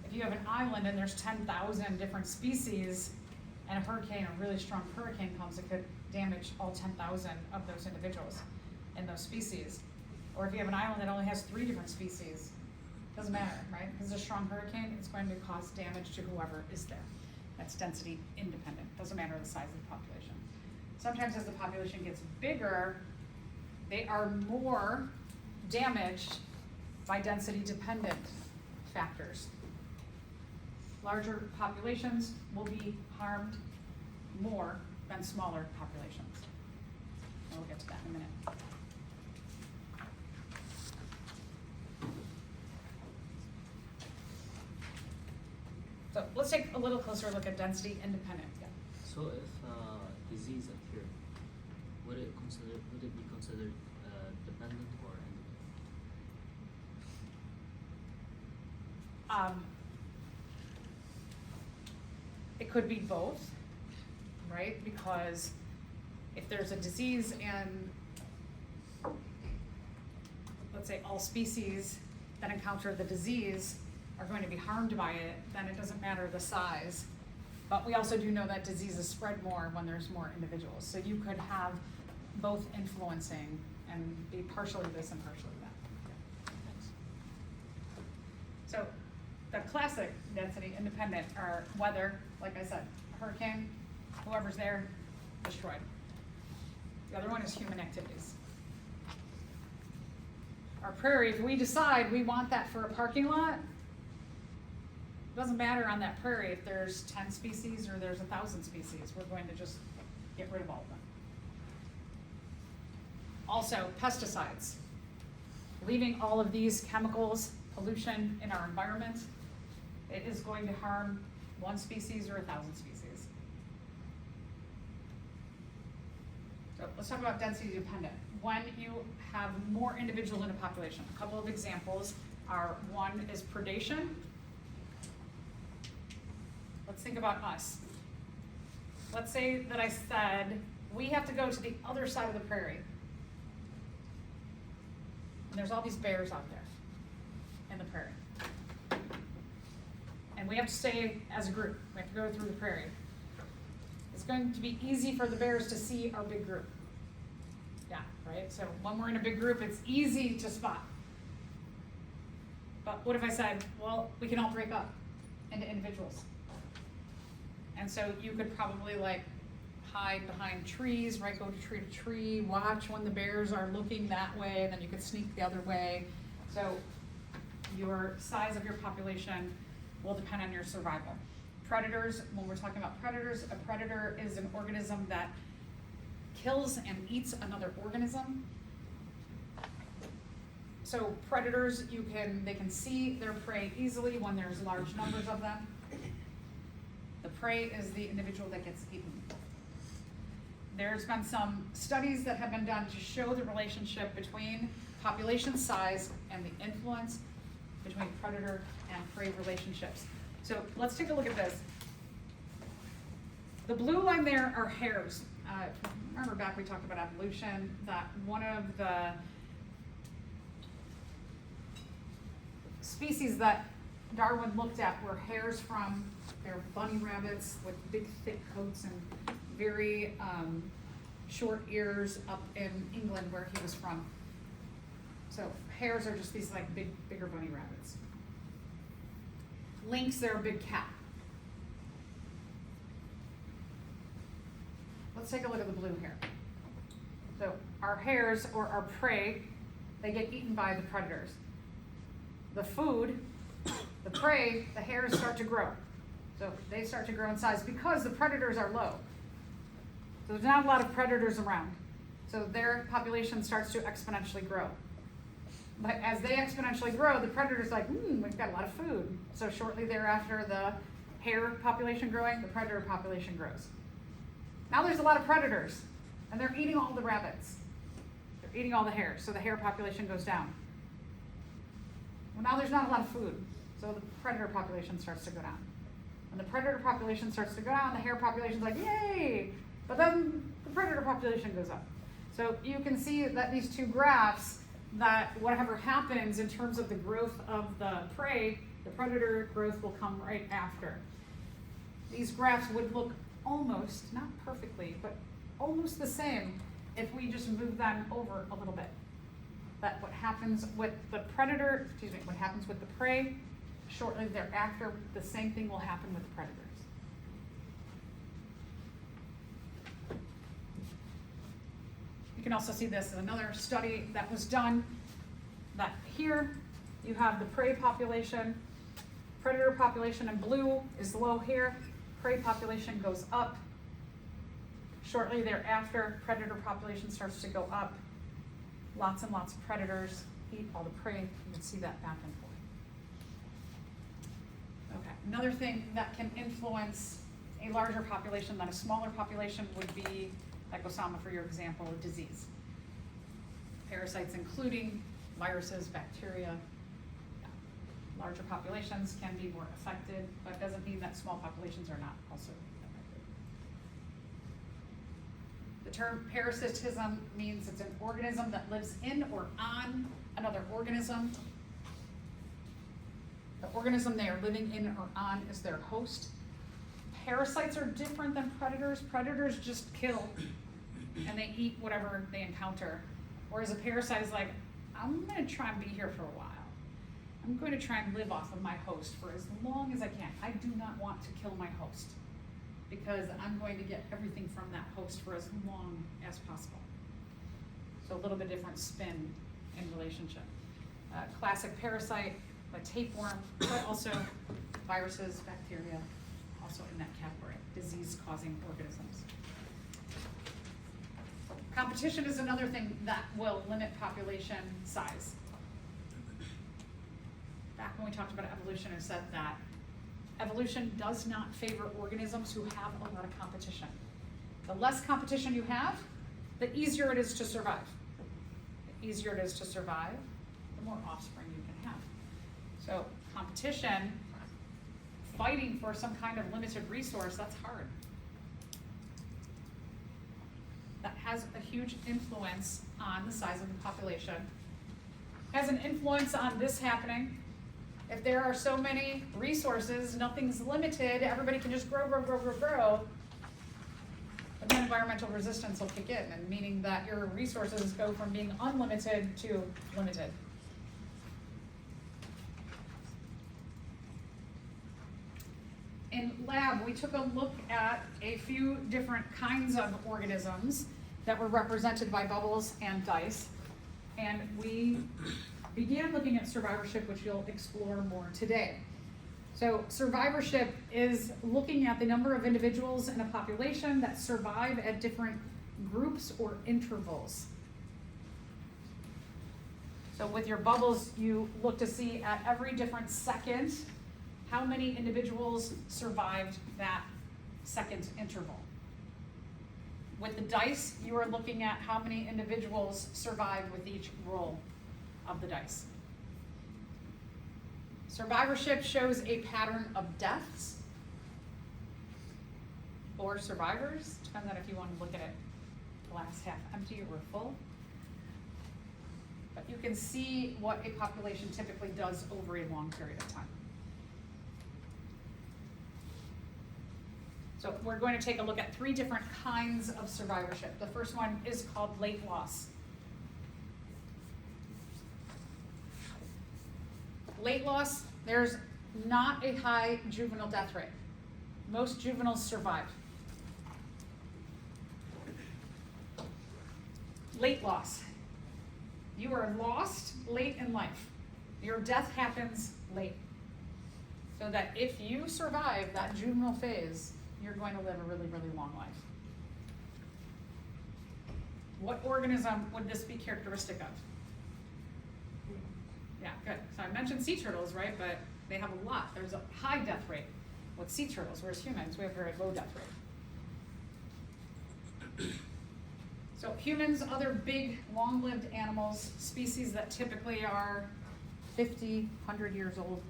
If you have an island and there's 10,000 different species and a hurricane, a really strong hurricane comes, it could damage all 10,000 of those individuals in those species. Or if you have an island that only has 3 different species, doesn't matter, right? Because it's a strong hurricane, it's going to cause damage to whoever is there. That's density independent. Doesn't matter the size of the population. Sometimes as the population gets bigger, they are more damaged by density dependent factors. Larger populations will be harmed more than smaller populations. And we'll get to that in a minute. So let's take a little closer look at density independent. Yeah. So if disease appeared, would it be considered dependent or independent? It could be both, right? Because if there's a disease and let's say all species that encounter the disease are going to be harmed by it, then it doesn't matter the size. But we also do know that diseases spread more when there's more individuals. So you could have both influencing and be partially this and partially that. Thanks. So the classic density independent are weather, like I said, hurricane, whoever's there, destroyed. The other one is human activities. Our prairie, if we decide we want that for a parking lot, it doesn't matter on that prairie if there's 10 species or there's 1,000 species. We're going to just get rid of all of them. Also, pesticides. Leaving all of these chemicals, pollution in our environment, it is going to harm 1 species or 1,000 species. So let's talk about density dependent. When you have more individuals in a population, a couple of examples are, one is predation. Let's think about us. Let's say that I said, we have to go to the other side of the prairie. And there's all these bears out there in the prairie. And we have to stay as a group. We have to go through the prairie. It's going to be easy for the bears to see our big group. Yeah, right? So when we're in a big group, it's easy to spot. But what if I said, well, we can all break up into individuals? And so you could probably like hide behind trees, right? Go to tree, watch when the bears are looking that way, and then you could sneak the other way. So your size of your population will depend on your survival. Predators, when we're talking about predators, a predator is an organism that kills and eats another organism. So predators, they can see their prey easily when there's large numbers of them. The prey is the individual that gets eaten. There's been some studies that have been done to show the relationship between population size and the influence between predator and prey relationships. So let's take a look at this. The blue line there are hares. Remember back we talked about evolution, that one of the species that Darwin looked at were hares from. They're bunny rabbits with big thick coats and very short ears up in England where he was from. So hares are just these like bigger bunny rabbits. Lynx, they're a big cat. Let's take a look at the blue here. So our hares, or our prey, they get eaten by the predators. The food, the prey, the hares start to grow. So they start to grow in size because the predators are low. So there's not a lot of predators around. So their population starts to exponentially grow. But as they exponentially grow, the predator's like, we've got a lot of food. So shortly thereafter, the hare population growing, the predator population grows. Now there's a lot of predators, and they're eating all the rabbits. They're eating all the hares, so the hare population goes down. Well, now there's not a lot of food, so the predator population starts to go down. When the predator population starts to go down, the hare population's like, yay! But then the predator population goes up. So you can see that these two graphs, that whatever happens in terms of the growth of the prey, the predator growth will come right after. These graphs would look almost, not perfectly, but almost the same if we just move them over a little bit. That what happens with the predator, what happens with the prey, shortly thereafter, the same thing will happen with the predators. You can also see this in another study that was done, that here you have the prey population, predator population in blue is low here, prey population goes up. Shortly thereafter, predator population starts to go up. Lots and lots of predators eat all the prey. You can see that back and forth. Okay, another thing that can influence a larger population than a smaller population would be, like Osama for your example, of disease. Parasites including viruses, bacteria. Larger populations can be more affected, but doesn't mean that small populations are not also affected. The term parasitism means it's an organism that lives in or on another organism. The organism they are living in or on is their host. Parasites are different than predators. Predators just kill and they eat whatever they encounter. Whereas a parasite is like, I'm gonna try and be here for a while. I'm going to try and live off of my host for as long as I can. I do not want to kill my host because I'm going to get everything from that host for as long as possible. So a little bit different spin in relationship. Classic parasite, a tapeworm, but also viruses, bacteria, also in that category, disease-causing organisms. Competition is another thing that will limit population size. Back when we talked about evolution, I said that evolution does not favor organisms who have a lot of competition. The less competition you have, the easier it is to survive. The easier it is to survive, the more offspring you can have. So competition, fighting for some kind of limited resource, that's hard. That has a huge influence on the size of the population. Has an influence on this happening. If there are so many resources, nothing's limited, everybody can just grow. But then environmental resistance will kick in, and meaning that your resources go from being unlimited to limited. In lab, we took a look at a few different kinds of organisms that were represented by bubbles and dice, and we began looking at survivorship, which you'll explore more today. So survivorship is looking at the number of individuals in a population that survive at different groups or intervals. So with your bubbles, you look to see at every different second how many individuals survived that second interval. With the dice, you are looking at how many individuals survived with each roll of the dice. Survivorship shows a pattern of deaths or survivors. Depends on if you want to look at it glass half empty or full. But you can see what a population typically does over a long period of time. So we're going to take a look at 3 different kinds of survivorship. The first one is called late loss. Late loss, there's not a high juvenile death rate. Most juveniles survive. Late loss. You are lost late in life. Your death happens late. So that if you survive that juvenile phase, you're going to live a really, really long life. What organism would this be characteristic of? Yeah, good. So I mentioned sea turtles, right? But they have a lot. There's a high death rate with sea turtles, whereas humans, we have a very low death rate. So humans, other big, long-lived animals, species that typically are 50, 100 years old.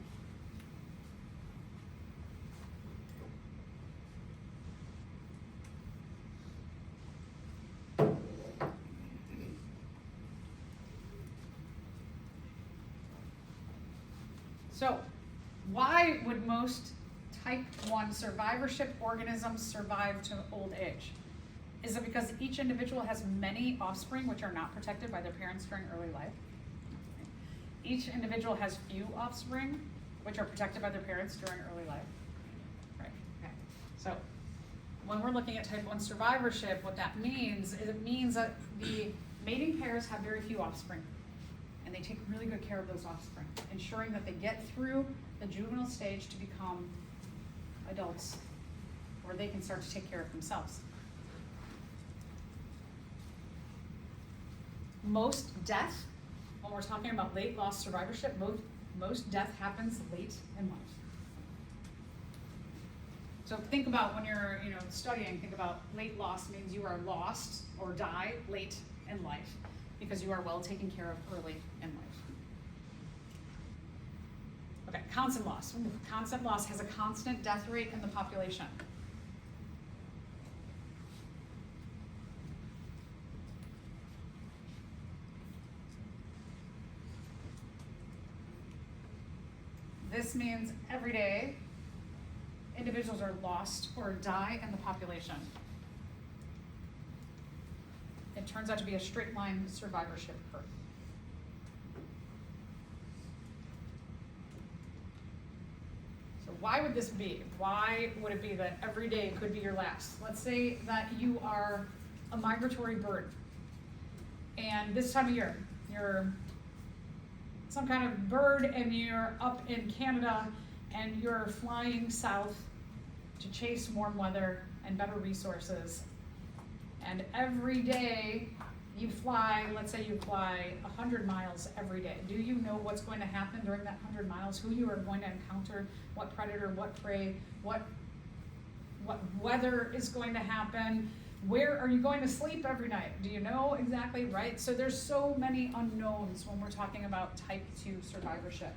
So, why would most type 1 survivorship organisms survive to old age? Is it because each individual has many offspring which are not protected by their parents during early life? Each individual has few offspring which are protected by their parents during early life? Right, okay. So, when we're looking at type 1 survivorship, what that means is it means that the mating pairs have very few offspring. And they take really good care of those offspring, ensuring that they get through the juvenile stage to become adults, where they can start to take care of themselves. Most death, when we're talking about late loss survivorship, most death happens late in life. So think about when you're studying, think about late loss means you are lost or die late in life, because you are well taken care of early in life. Okay, constant loss. Constant loss has a constant death rate in the population. This means every day individuals are lost or die in the population. It turns out to be a straight line survivorship curve. So why would this be? Why would it be that every day could be your last? Let's say that you are a migratory bird, and this time of year, you're some kind of bird and you're up in Canada and you're flying south to chase warm weather and better resources. And every day you fly, let's say you fly 100 miles every day. Do you know what's going to happen during that 100 miles? Who you are going to encounter, what predator, what prey, what weather is going to happen? Where are you going to sleep every night? Do you know exactly, right? So there's so many unknowns when we're talking about type 2 survivorship.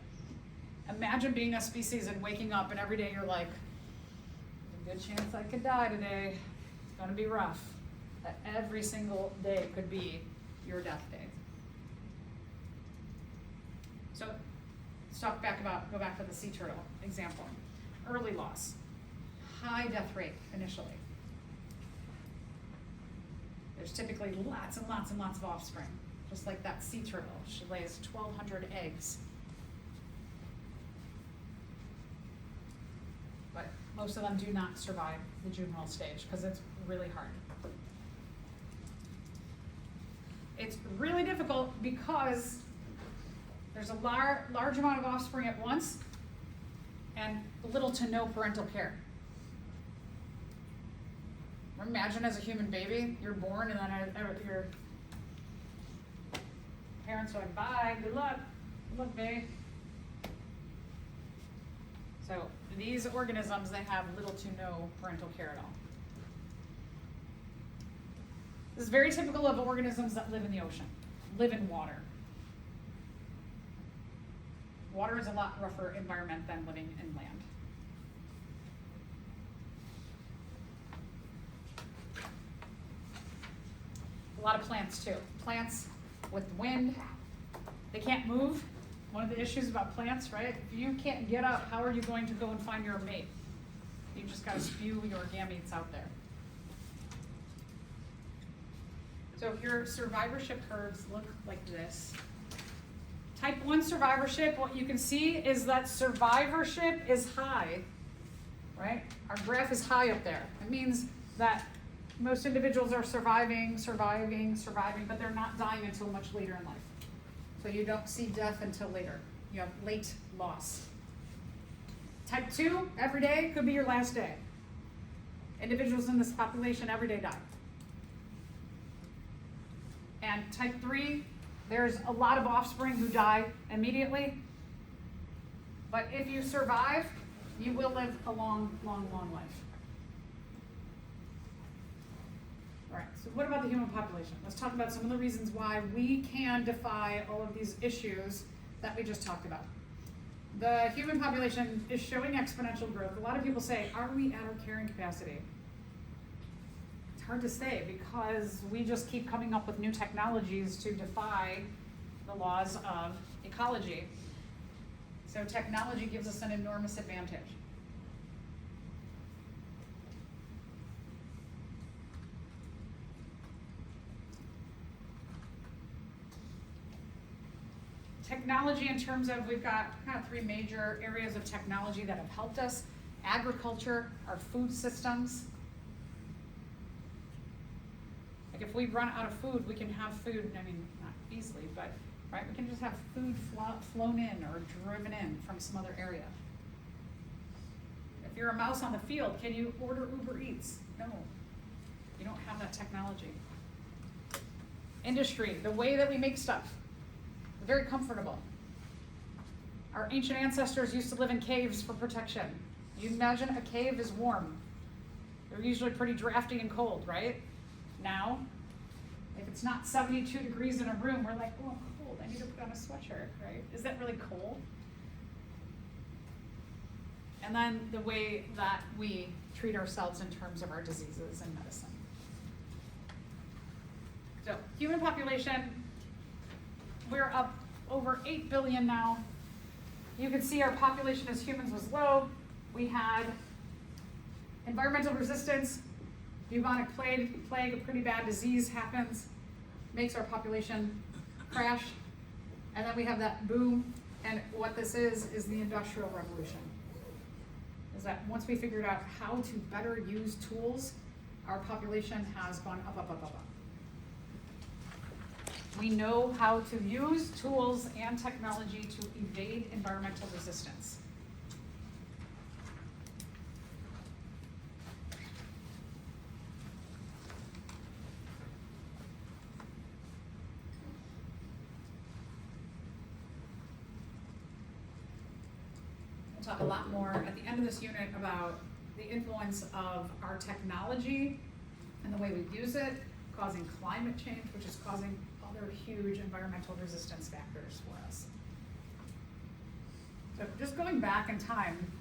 Imagine being a species and waking up and every day you're like, there's a good chance I could die today. It's gonna be rough. That every single day could be your death day. So let's go back to the sea turtle example. Early loss, high death rate initially. There's typically lots and lots and lots of offspring, just like that sea turtle. She lays 1,200 eggs. But most of them do not survive the juvenile stage because it's really hard. It's really difficult because there's a large amount of offspring at once and little to no parental care. Imagine as a human baby, you're born and then your parents are like, bye, good luck, babe. So these organisms, they have little to no parental care at all. This is very typical of organisms that live in the ocean, live in water. Water is a lot rougher environment than living in land. A lot of plants too. Plants with wind, they can't move. One of the issues about plants, right? If you can't get up, how are you going to go and find your mate? You just gotta spew your gametes out there. So if your survivorship curves look like this, type 1 survivorship, what you can see is that survivorship is high, right? Our graph is high up there. It means that most individuals are surviving, but they're not dying until much later in life. So you don't see death until later. You have late loss. Type 2, every day could be your last day. Individuals in this population every day die. And type 3, there's a lot of offspring who die immediately. But if you survive, you will live a long, long, long life. All right, so what about the human population? Let's talk about some of the reasons why we can defy all of these issues that we just talked about. The human population is showing exponential growth. A lot of people say, are we at our carrying capacity? It's hard to say because we just keep coming up with new technologies to defy the laws of ecology. So technology gives us an enormous advantage. Technology in terms of, we've got kind of 3 major areas of technology that have helped us. Agriculture, our food systems. Like if we run out of food, we can have food, I mean, not easily, but right, we can just have food flown in or driven in from some other area. If you're a mouse on the field, can you order Uber Eats? No, you don't have that technology. Industry, the way that we make stuff. Very comfortable. Our ancient ancestors used to live in caves for protection. You imagine a cave is warm. They're usually pretty drafty and cold, right? Now, if it's not 72 degrees in a room, we're like, oh, I'm cold, I need to put on a sweatshirt, right? Is that really cold? And then the way that we treat ourselves in terms of our diseases and medicine. So, human population, we're up over 8 billion now. You can see our population as humans was low. We had environmental resistance, bubonic plague, a pretty bad disease happens, makes our population crash. And then we have that boom. And what this is the Industrial Revolution. Is that once we figured out how to better use tools, our population has gone up, up, up, up, up. We know how to use tools and technology to evade environmental resistance. We'll talk a lot more at the end of this unit about the influence of our technology and the way we use it, causing climate change, which is causing other huge environmental resistance factors for us. So just going back in time,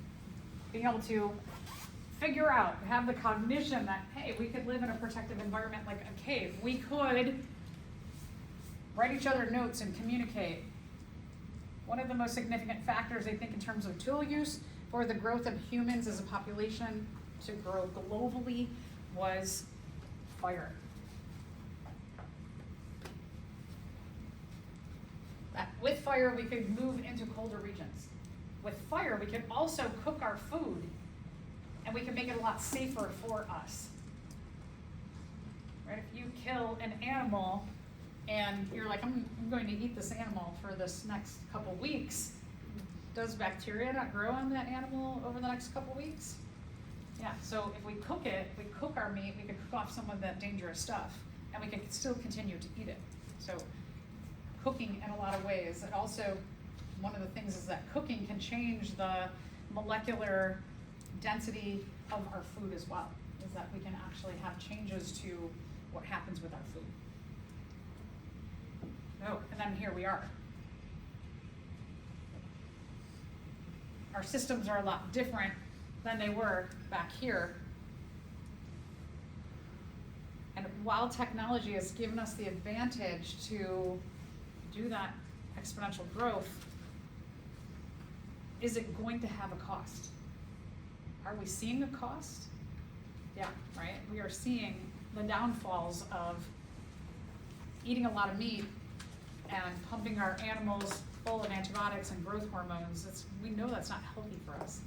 being able to figure out, have the cognition that, hey, we could live in a protected environment like a cave. We could write each other notes and communicate. One of the most significant factors, I think, in terms of tool use for the growth of humans as a population to grow globally was fire. With fire, we could move into colder regions. With fire, we could also cook our food, and we can make it a lot safer for us. Right? If you kill an animal, and you're like, I'm going to eat this animal for this next couple weeks, does bacteria not grow on that animal over the next couple weeks? Yeah, so if we cook it, we cook our meat, we can cook off some of that dangerous stuff, and we can still continue to eat it. So cooking in a lot of ways. And also, one of the things is that cooking can change the molecular density of our food as well, is that we can actually have changes to what happens with our food. Oh, and then here we are. Our systems are a lot different than they were back here. And while technology has given us the advantage to do that exponential growth, is it going to have a cost? Are are we seeing a cost? Yeah, right? We are seeing the downfalls of eating a lot of meat and pumping our animals full of antibiotics and growth hormones. We know that's not healthy for us.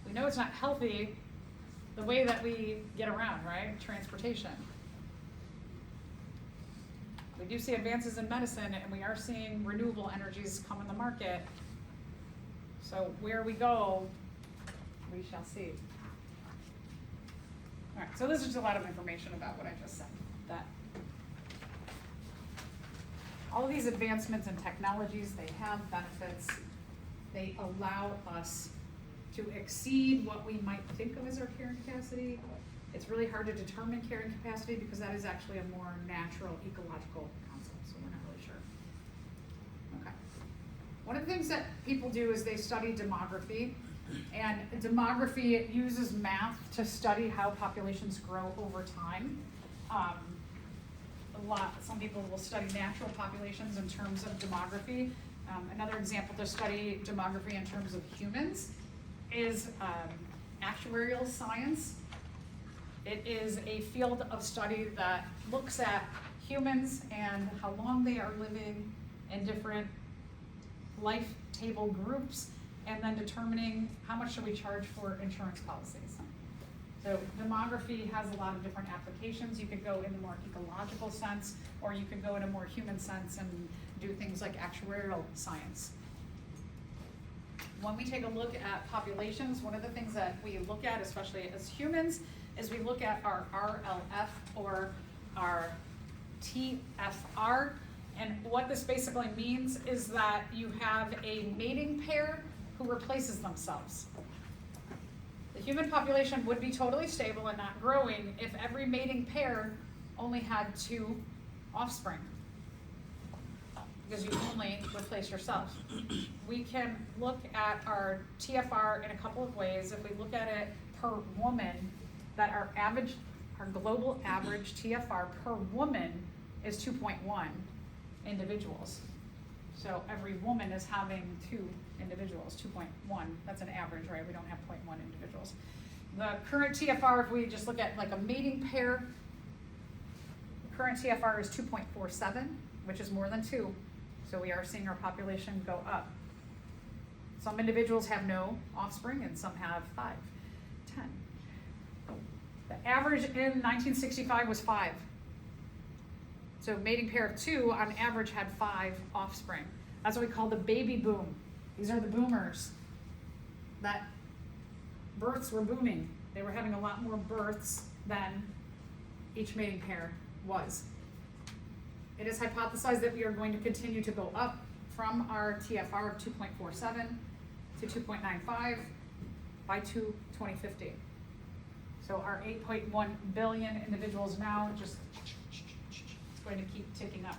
We know it's not healthy the way that we get around, right? Transportation. We do see advances in medicine, and we are seeing renewable energies come in the market. So where we go, we shall see. All right, so this is just a lot of information about what I just said. That all of these advancements in technologies, they have benefits. They allow us to exceed what we might think of as our carrying capacity. It's really hard to determine carrying capacity because that is actually a more natural ecological concept, so we're not really sure. Okay. One of the things that people do is they study demography, and demography uses math to study how populations grow over time. Some people will study natural populations in terms of demography. Another example to study demography in terms of humans is actuarial science. It is a field of study that looks at humans and how long they are living in different life table groups, and then determining how much should we charge for insurance policies. So demography has a lot of different applications. You could go in the more ecological sense, or you could go in a more human sense and do things like actuarial science. When we take a look at populations, one of the things that we look at, especially as humans, is we look at our RLF or our TFR. And what this basically means is that you have a mating pair who replaces themselves. The human population would be totally stable and not growing if every mating pair only had 2 offspring, because you only replace yourself. We can look at our TFR in a couple of ways. If we look at it per woman, that our global average TFR per woman is 2.1 individuals. So every woman is having 2 individuals, 2.1. That's an average, right? We don't have 0.1 individuals. The current TFR, if we just look at like a mating pair, the current TFR is 2.47, which is more than 2. So we are seeing our population go up. Some individuals have no offspring and some have 5, 10. The average in 1965 was 5. So mating pair of 2 on average had 5 offspring. That's what we call the baby boom. These are the boomers. That births were booming. They were having a lot more births than each mating pair was. It is hypothesized that we are going to continue to go up from our TFR of 2.47 to 2.95 by 2050. So our 8.1 billion individuals now just going to keep ticking up.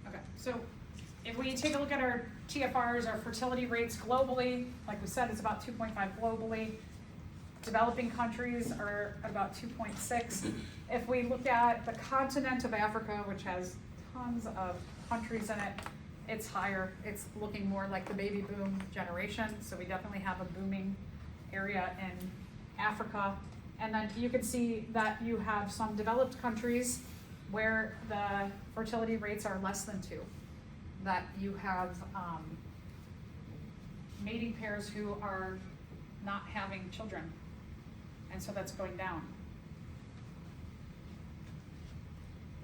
Okay, so if we take a look at our TFRs, our fertility rates globally, like we said, it's about 2.5 globally. Developing countries are about 2.6. If we look at the continent of Africa, which has tons of countries in it, it's higher. It's looking more like the baby boom generation. So we definitely have a booming area in Africa. And then you can see that you have some developed countries where the fertility rates are less than 2. That you have mating pairs who are not having children. And so that's going down.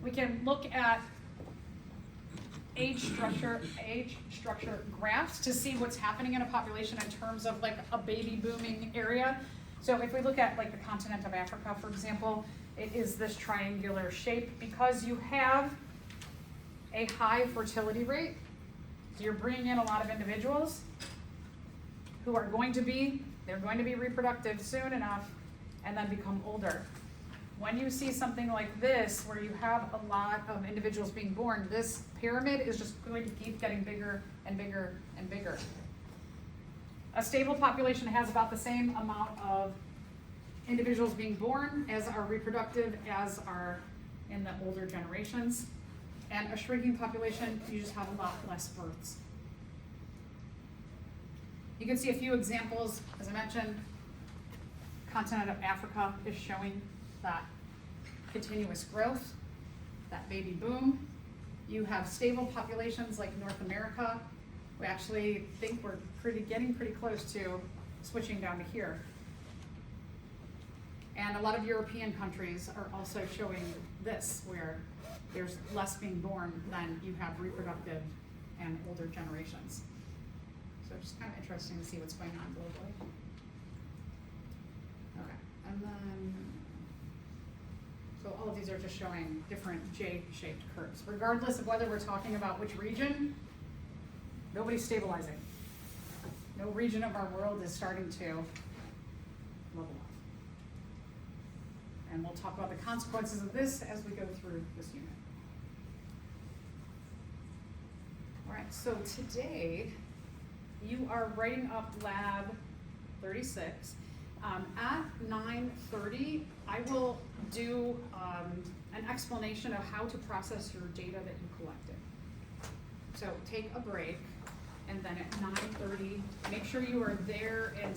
We can look at age structure graphs to see what's happening in a population in terms of like a baby booming area. So if we look at like the continent of Africa, for example, it is this triangular shape because you have a high fertility rate. So you're bringing in a lot of individuals who are going to be reproductive soon enough and then become older. When you see something like this, where you have a lot of individuals being born, this pyramid is just going to keep getting bigger and bigger and bigger. A stable population has about the same amount of individuals being born as are reproductive as are in the older generations. And a shrinking population, you just have a lot less births. You can see a few examples, as I mentioned, continent of Africa is showing that continuous growth, that baby boom. You have stable populations like North America. We actually think we're getting pretty close to switching down to here. And a lot of European countries are also showing this, where there's less being born than you have reproductive and older generations. So it's just kind of interesting to see what's going on globally. Okay, and then, so all of these are just showing different J-shaped curves. Regardless of whether we're talking about which region, nobody's stabilizing. No region of our world is starting to level off. And we'll talk about the consequences of this as we go through this unit. All right, so today you are writing up lab 36. At 9:30, I will do an explanation of how to process your data that you collected. So take a break, and then at 9:30, make sure you are there and